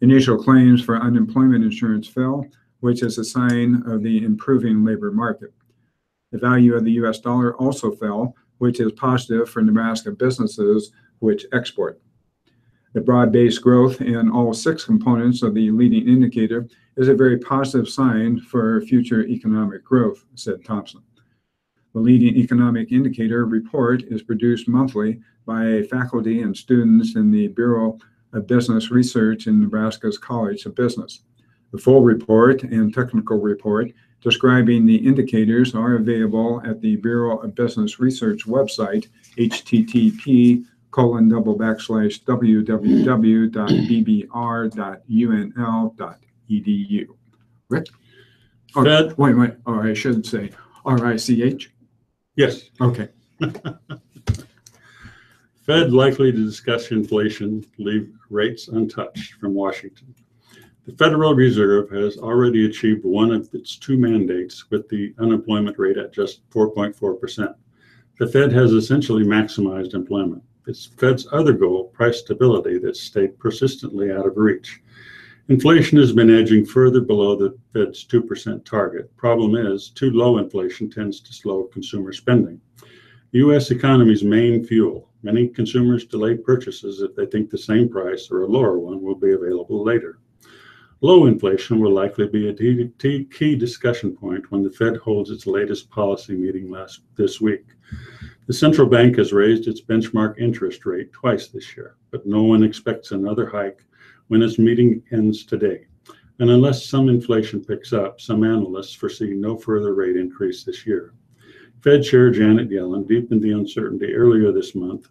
Initial claims for unemployment insurance fell, which is a sign of the improving labor market. The value of the U.S. dollar also fell, which is positive for Nebraska businesses which export. The broad-based growth in all 6 components of the leading indicator is a very positive sign for future economic growth, said Thompson. The leading economic indicator report is produced monthly by faculty and students in the Bureau of Business Research in Nebraska's College of Business. The full report and technical report describing the indicators are available at the Bureau of Business Research website, http://www.bbr.unl.edu. Rick? Fed. Wait. Oh, I should say RICH. Yes. Okay. Fed likely to discuss inflation, leave rates untouched from Washington. The Federal Reserve has already achieved one of its 2 mandates with the unemployment rate at just 4.4%. The Fed has essentially maximized employment. It's Fed's other goal, price stability, that stayed persistently out of reach. Inflation has been edging further below the Fed's 2% target. Problem is, too low inflation tends to slow consumer spending. The U.S. economy's main fuel. Many consumers delay purchases if they think the same price or a lower one will be available later. Low inflation will likely be a key discussion point when the Fed holds its latest policy meeting this week. The central bank has raised its benchmark interest rate twice this year, but no one expects another hike when its meeting ends today. And unless some inflation picks up, some analysts foresee no further rate increase this year. Fed Chair Janet Yellen deepened the uncertainty earlier this month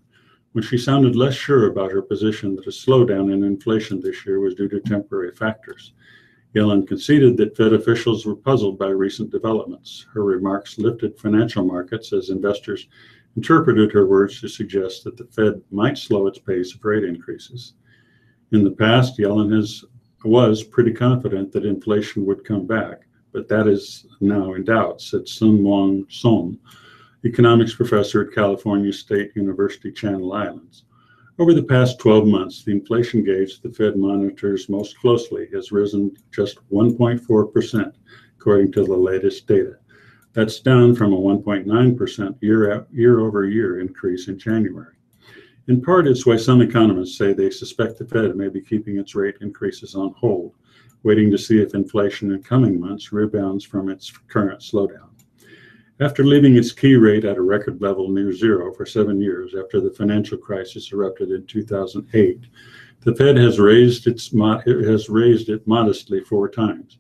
when she sounded less sure about her position that a slowdown in inflation this year was due to temporary factors. Yellen conceded that Fed officials were puzzled by recent developments. Her remarks lifted financial markets as investors interpreted her words to suggest that the Fed might slow its pace of rate increases. In the past, Yellen was pretty confident that inflation would come back, but that is now in doubt, said Sun-Wong Song, economics professor at California State University, Channel Islands. Over the past 12 months, the inflation gauge the Fed monitors most closely has risen just 1.4%, according to the latest data. That's down from a 1.9% year-over-year increase in January. In part, it's why some economists say they suspect the Fed may be keeping its rate increases on hold, waiting to see if inflation in coming months rebounds from its current slowdown. After leaving its key rate at a record level near zero for 7 years after the financial crisis erupted in 2008, the Fed has raised it modestly 4 times.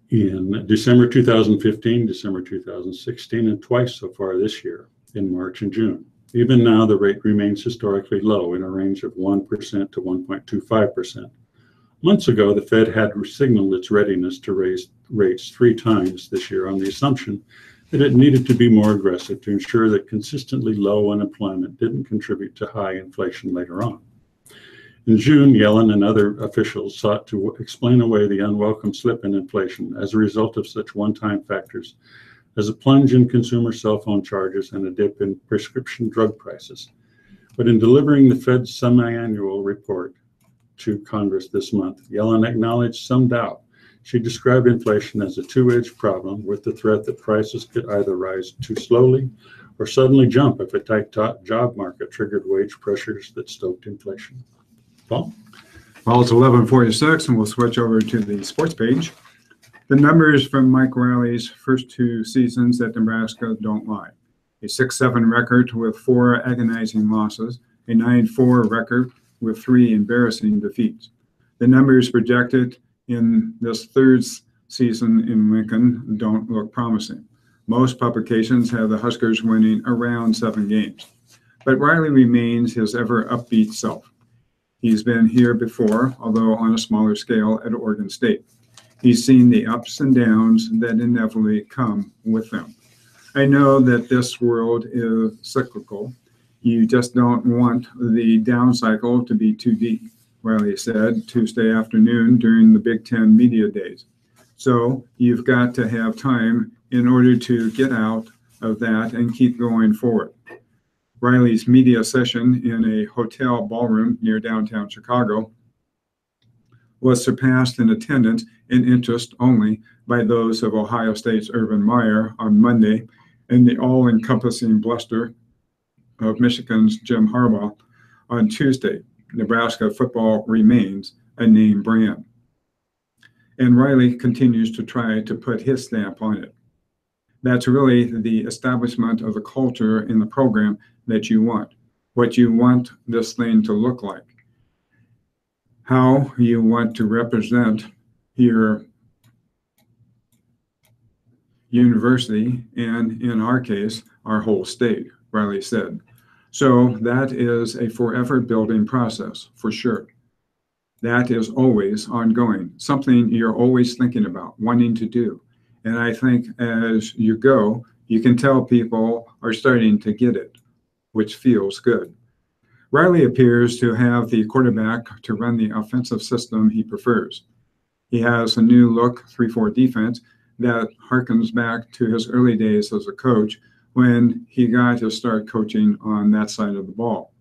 In December 2015, December 2016, and twice so far this year, in March and June. Even now, the rate remains historically low in a range of 1% to 1.25%. Months ago, the Fed had signaled its readiness to raise rates 3 times this year on the assumption that it needed to be more aggressive to ensure that consistently low unemployment didn't contribute to high inflation later on. In June, Yellen and other officials sought to explain away the unwelcome slip in inflation as a result of such one-time factors as a plunge in consumer cell phone charges and a dip in prescription drug prices. But in delivering the Fed's semi-annual report to Congress this month, Yellen acknowledged some doubt. She described inflation as a 2-edged problem with the threat that prices could either rise too slowly or suddenly jump if a tight job market triggered wage pressures that stoked inflation. Paul? Well, it's 11:46, and we'll switch over to the sports page. The numbers from Mike Riley's first 2 seasons at Nebraska don't lie. A 6-7 record with 4 agonizing losses, a 9-4 record with 3 embarrassing defeats. The numbers projected in this 3rd season in Lincoln don't look promising. Most publications have the Huskers winning around 7 games. But Riley remains his ever upbeat self. He's been here before, although on a smaller scale at Oregon State. He's seen the ups and downs that inevitably come with them. I know that this world is cyclical. You just don't want the down cycle to be too deep, Riley said Tuesday afternoon during the Big Ten media days. So you've got to have time in order to get out of that and keep going forward. Riley's media session in a hotel ballroom near downtown Chicago was surpassed in attendance and interest only by those of Ohio State's Urban Meyer on Monday and the all-encompassing bluster of Michigan's Jim Harbaugh On Tuesday, Nebraska football remains a name brand. And Riley continues to try to put his stamp on it. That's really the establishment of the culture in the program that you want, what you want this thing to look like, how you want to represent your university, and in our case, our whole state, Riley said. So that is a forever building process, for sure. That is always ongoing, something you're always thinking about, wanting to do. And I think as you go, you can tell people are starting to get it, which feels good. Riley appears to have the quarterback to run the offensive system he prefers. He has a new look 3-4 defense that harkens back to his early days as a coach when he got his start coaching on that side of the ball.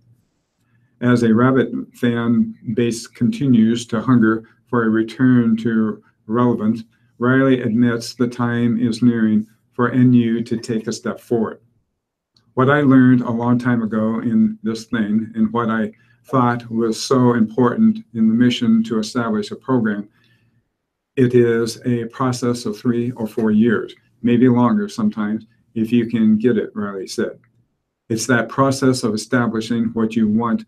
As a Rabbit fan base continues to hunger for a return to relevance, Riley admits the time is nearing for NU to take a step forward. What I learned a long time ago in this thing, and what I thought was so important in the mission to establish a program, it is a process of 3 or 4 years, maybe longer sometimes, if you can get it, Riley said. It's that process of establishing what you want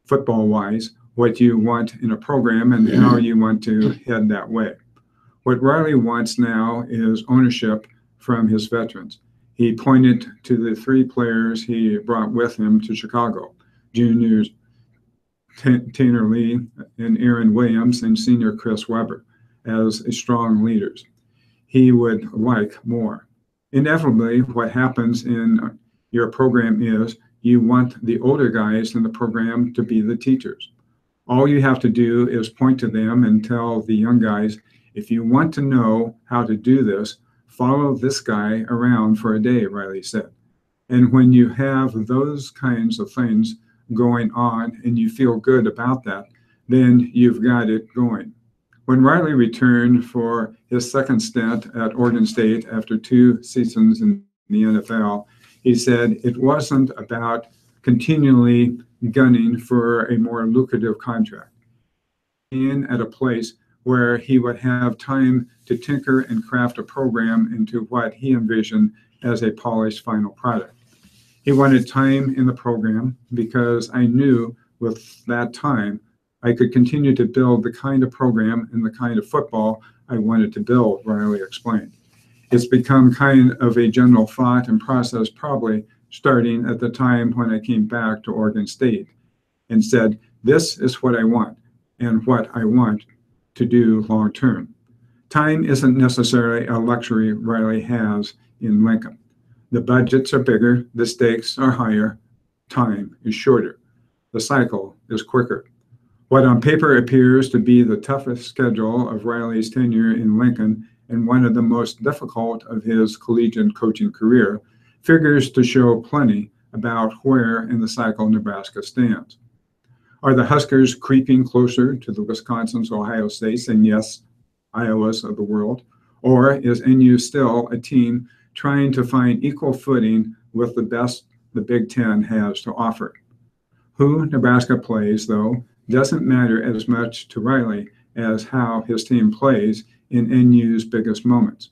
football-wise, what you want in a program, and how you want to head that way. What Riley wants now is ownership from his veterans. He pointed to the 3 players he brought with him to Chicago, juniors Tanner Lee and Aaron Williams and senior Chris Webber, as strong leaders. He would like more. Inevitably, what happens in your program is you want the older guys in the program to be the teachers. All you have to do is point to them and tell the young guys, if you want to know how to do this, follow this guy around for a day, Riley said. And when you have those kinds of things going on and you feel good about that, then you've got it going. When Riley returned for his second stint at Oregon State after 2 seasons in the NFL, he said it wasn't about continually gunning for a more lucrative contract. In at a place where he would have time to tinker and craft a program into what he envisioned as a polished final product. He wanted time in the program because I knew with that time I could continue to build the kind of program and the kind of football I wanted to build, Riley explained. It's become kind of a general thought and process, probably starting at the time when I came back to Oregon State and said, this is what I want and what I want to do long term. Time isn't necessarily a luxury Riley has in Lincoln. The budgets are bigger, the stakes are higher, time is shorter. The cycle is quicker. What on paper appears to be the toughest schedule of Riley's tenure in Lincoln and one of the most difficult of his collegiate coaching career figures to show plenty about where in the cycle Nebraska stands. Are the Huskers creeping closer to the Wisconsins, Ohio States, and yes, Iowas of the world? Or is NU still a team trying to find equal footing with the best the Big Ten has to offer? Who Nebraska plays, though, doesn't matter as much to Riley as how his team plays in NU's biggest moments.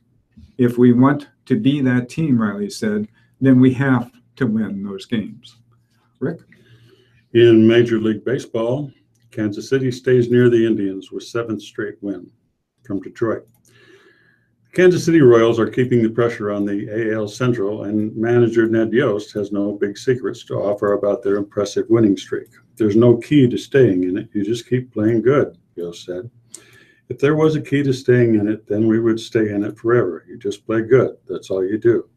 If we want to be that team, Riley said, then we have to win those games. Rick? In Major League Baseball, Kansas City stays near the Indians with 7th straight win from Detroit. The Kansas City Royals are keeping the pressure on the AL Central, and manager Ned Yost has no big secrets to offer about their impressive winning streak. There's no key to staying in it. You just keep playing good, Yost said. If there was a key to staying in it, then we would stay in it forever. You just play good. That's all you do.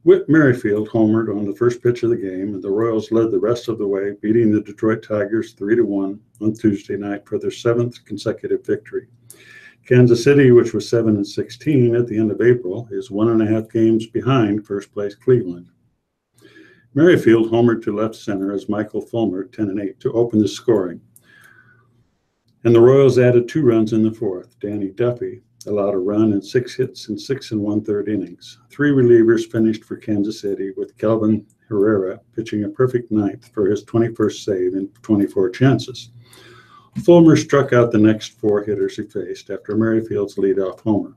Whit Merrifield homered on the first pitch of the game, and the Royals led the rest of the way, beating the Detroit Tigers 3-1 on Tuesday night for their 7th consecutive victory. Kansas City, which was 7-16 at the end of April, is 1.5 games behind first-place Cleveland. Merrifield homered to left center as Michael Fulmer, 10-8, to open the scoring. And the Royals added 2 runs in the 4th. Danny Duffy allowed a run and 6 hits in 6 1/3 innings. 3 relievers finished for Kansas City, with Kelvin Herrera, pitching a perfect ninth for his 21st save in 24 chances. Fulmer struck out the next 4 hitters he faced after Merrifield's leadoff homer.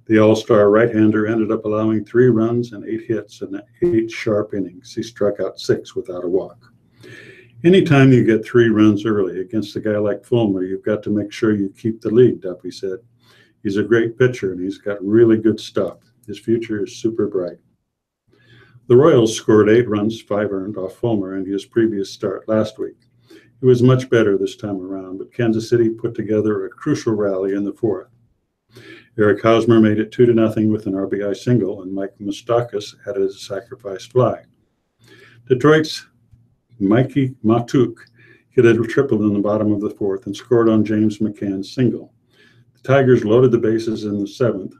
The all-star right-hander ended up allowing 3 runs and 8 hits in 8 sharp innings. He struck out 6 without a walk. Anytime you get 3 runs early against a guy like Fulmer, you've got to make sure you keep the lead, Duffy said. He's a great pitcher, and he's got really good stuff. His future is super bright. The Royals scored 8 runs, 5 earned off Fulmer in his previous start last week. It was much better this time around, but Kansas City put together a crucial rally in the 4th. Eric Hosmer made it 2-0 with an RBI single, and Mike Moustakas added a sacrifice fly. Detroit's Mikey Matuk hit a triple in the bottom of the 4th and scored on James McCann's single. The Tigers loaded the bases in the 7th,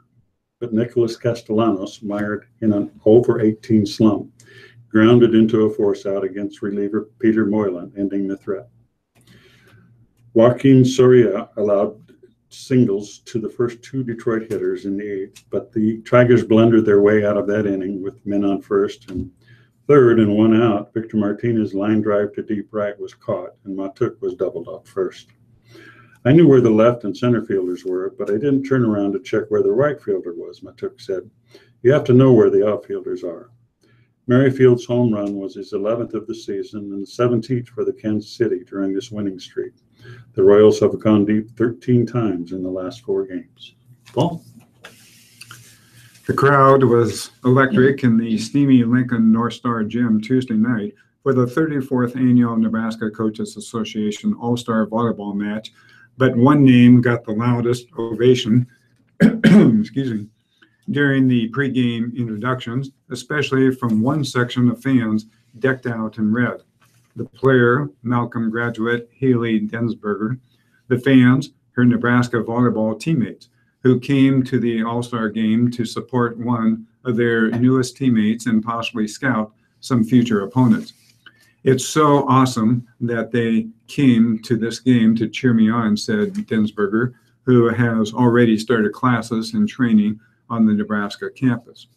but Nicholas Castellanos, mired in an 0-for-18 slump, grounded into a force out against reliever Peter Moylan, ending the threat. Joaquin Soria allowed singles to the first 2 Detroit hitters in the 8th, but the Tigers blundered their way out of that inning with men on first and third and 1 out. Victor Martinez's line drive to deep right was caught, and Matuk was doubled off first. I knew where the left and center fielders were, but I didn't turn around to check where the right fielder was, Matuk said. You have to know where the outfielders are. Merrifield's home run was his 11th of the season and the 17th for the Kansas City during this winning streak. The Royals have gone deep 13 times in the last 4 games. Paul? The crowd was electric in the steamy Lincoln North Star Gym Tuesday night for the 34th annual Nebraska Coaches Association All-Star Volleyball match, but one name got the loudest ovation excuse me, during the pregame introductions, especially from one section of fans decked out in red. The player, Malcolm graduate Haley Densberger, the fans, her Nebraska volleyball teammates, who came to the All-Star game to support one of their newest teammates and possibly scout some future opponents. It's so awesome that they came to this game to cheer me on, said Densberger, who has already started classes and training on the Nebraska campus.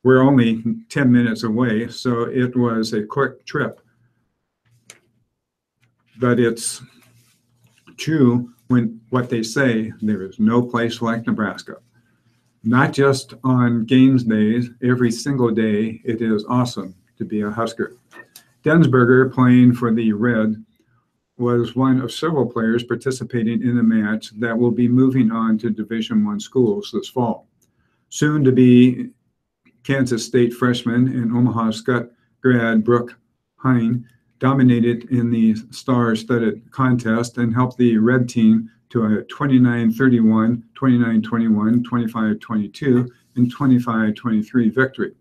We're only 10 minutes away, so it was a quick trip. But it's true when what they say, there is no place like Nebraska. Not just on games days, every single day, it is awesome to be a Husker. Densberger, playing for the Red, was one of several players participating in the match that will be moving on to Division I schools this fall. Soon to be Kansas State freshman and Omaha Skutt grad Brooke Hine dominated in the star-studded contest and helped the Red team to a 29-31, 29-21, 25-22, and 25-23 victory.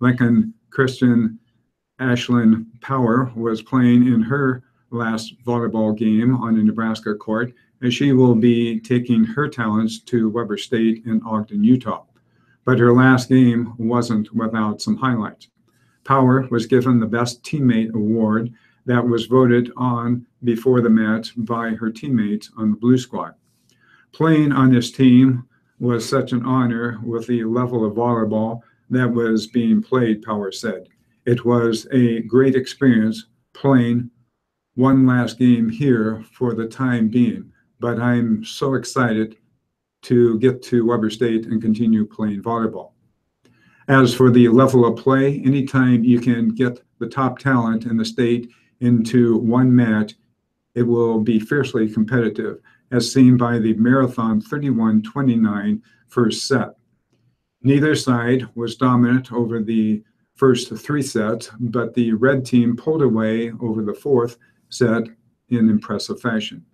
Lincoln Christian Ashlyn Power was playing in her last volleyball game on a Nebraska court, as she will be taking her talents to Weber State in Ogden, Utah. But her last game wasn't without some highlights. Power was given the Best Teammate Award that was voted on before the match by her teammates on the Blue Squad. Playing on this team was such an honor with the level of volleyball that was being played, Power said. It was a great experience playing one last game here for the time being, but I'm so excited to get to Weber State and continue playing volleyball. As for the level of play, anytime you can get the top talent in the state into one match, it will be fiercely competitive, as seen by the marathon 31-29 first set. Neither side was dominant over the first 3 sets, but the Red team pulled away over the 4th set in impressive fashion.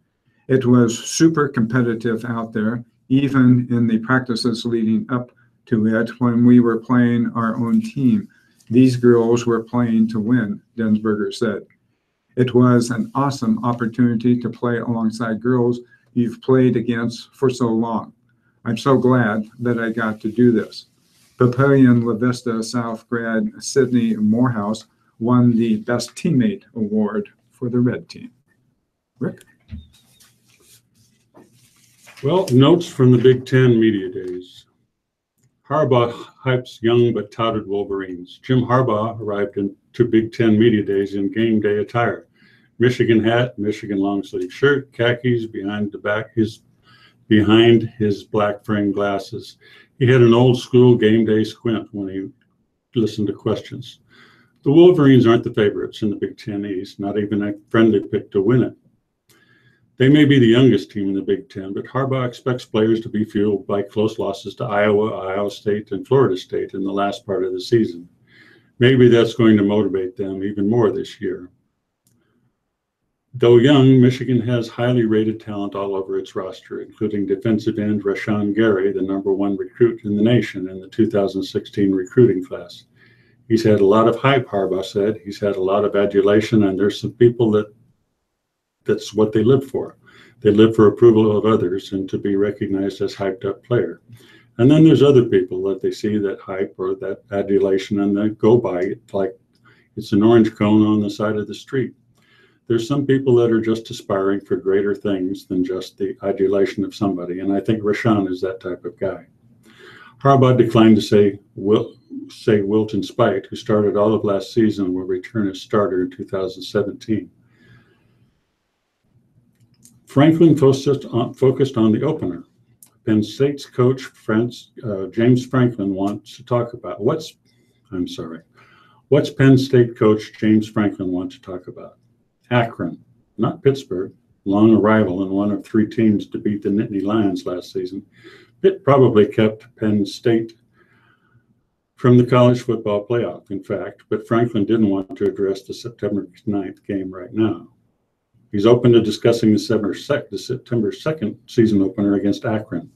It was super competitive out there, even in the practices leading up to it when we were playing our own team. These girls were playing to win, Densberger said. It was an awesome opportunity to play alongside girls you've played against for so long. I'm so glad that I got to do this. Papillion La Vista South grad Sydney Morehouse won the Best Teammate Award for the Red team. Rick? Well, notes from the Big Ten Media Days. Harbaugh hypes young but touted Wolverines. Jim Harbaugh arrived to Big Ten Media Days in game day attire. Michigan hat, Michigan long sleeve shirt, khakis behind his black frame glasses. He had an old school game day squint when he listened to questions. The Wolverines aren't the favorites in the Big Ten East, not even a friendly pick to win it. They may be the youngest team in the Big Ten, but Harbaugh expects players to be fueled by close losses to Iowa, Iowa State, and Florida State in the last part of the season. Maybe that's going to motivate them even more this year. Though young, Michigan has highly rated talent all over its roster, including defensive end Rashawn Gary, the #1 recruit in the nation in the 2016 recruiting class. He's had a lot of hype, Harbaugh said. He's had a lot of adulation, and there's some people that's what they live for. They live for approval of others and to be recognized as hyped up player. And then there's other people that they see that hype or that adulation and they go by it like it's an orange cone on the side of the street. There's some people that are just aspiring for greater things than just the adulation of somebody. And I think Rashawn is that type of guy. Harbaugh declined to say Wilton Speight, who started all of last season, will return as starter in 2017. Franklin focused on the opener. Penn State's coach, James Franklin, wants to talk about what's Penn State coach James Franklin want to talk about? Akron, not Pittsburgh, long a rival and one of 3 teams to beat the Nittany Lions last season. Pitt probably kept Penn State from the college football playoff, in fact, but Franklin didn't want to address the September 9th game right now. He's open to discussing the September 2nd season opener against Akron.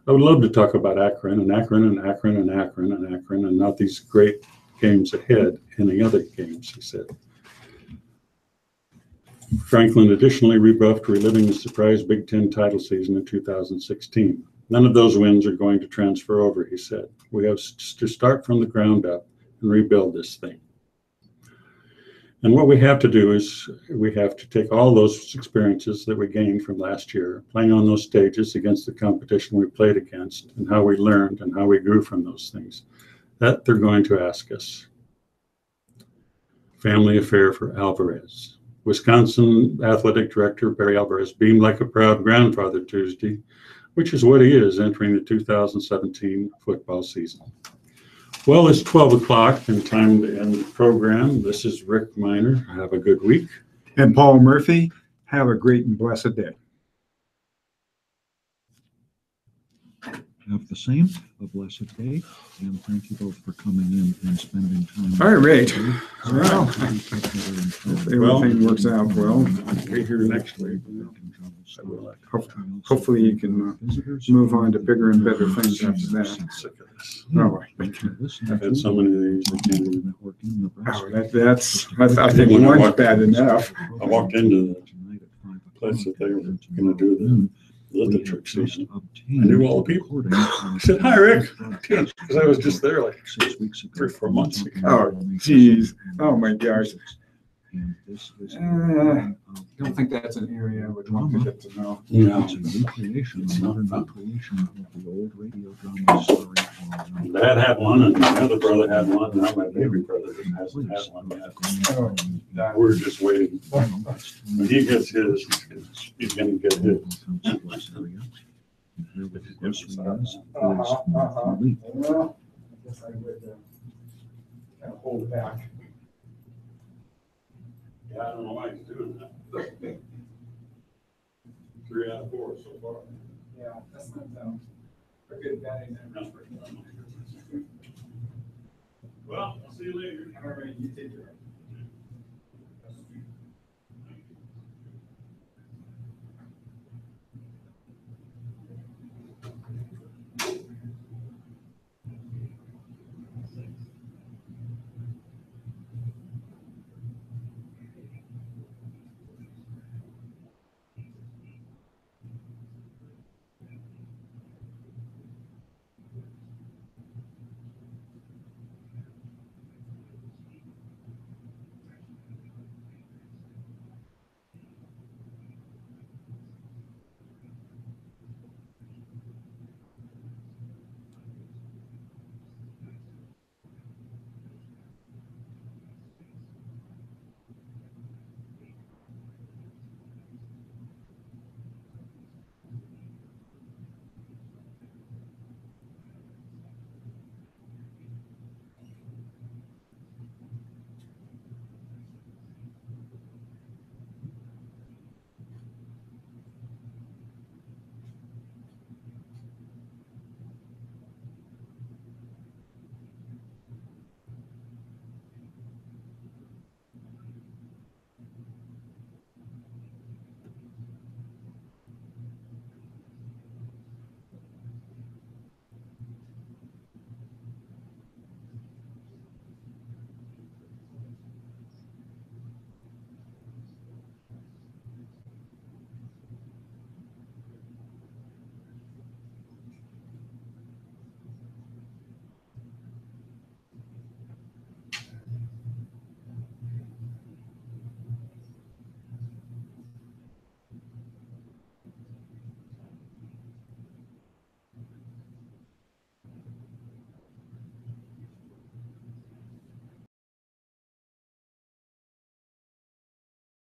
I would love to talk about Akron and Akron and Akron and Akron and Akron and not these great games ahead, any other games, he said. Franklin additionally rebuffed reliving the surprise Big Ten title season in 2016. None of those wins are going to transfer over, he said. We have to start from the ground up and rebuild this thing. And what we have to do is we have to take all those experiences that we gained from last year, playing on those stages against the competition we played against, and how we learned and how we grew from those things. That they're going to ask us. Family affair for Alvarez. Wisconsin Athletic Director Barry Alvarez beamed like a proud grandfather Tuesday, which is what he is entering the 2017 football season. Well, it's 12 o'clock and time to end the program. This is Rick Miner. Have a good week. And Paul Murphy, have a great and blessed day. Have the same, a blessed day, and thank you both for coming in and spending time. All right. Well, Well, everything works out well. I'll be here next week. Hopefully you can move on to bigger and better things after that. Sick of this. Oh, I've had so many of these. I can't even- I think one's bad enough. I walked into the place that they were going to do the literature season. I knew all the people. I said, "Hi, Rick," because I was just there like 3 or 4 months ago. Oh, geez. Oh, my gosh. And this is I don't think that's an area I would want to get to know. No. It's a recreation, another recreation of the old radio drama story. Dad had one, and my other brother had one. Now my baby brother hasn't had one yet. Oh, God. We're just waiting. When he gets his, he's going to get his. Well, I guess I would kind of hold back. Yeah, I don't know why he's doing that. 3 out of 4 so far. Yeah, that's not a good batting average. Well, I'll see you later. All right, you take care.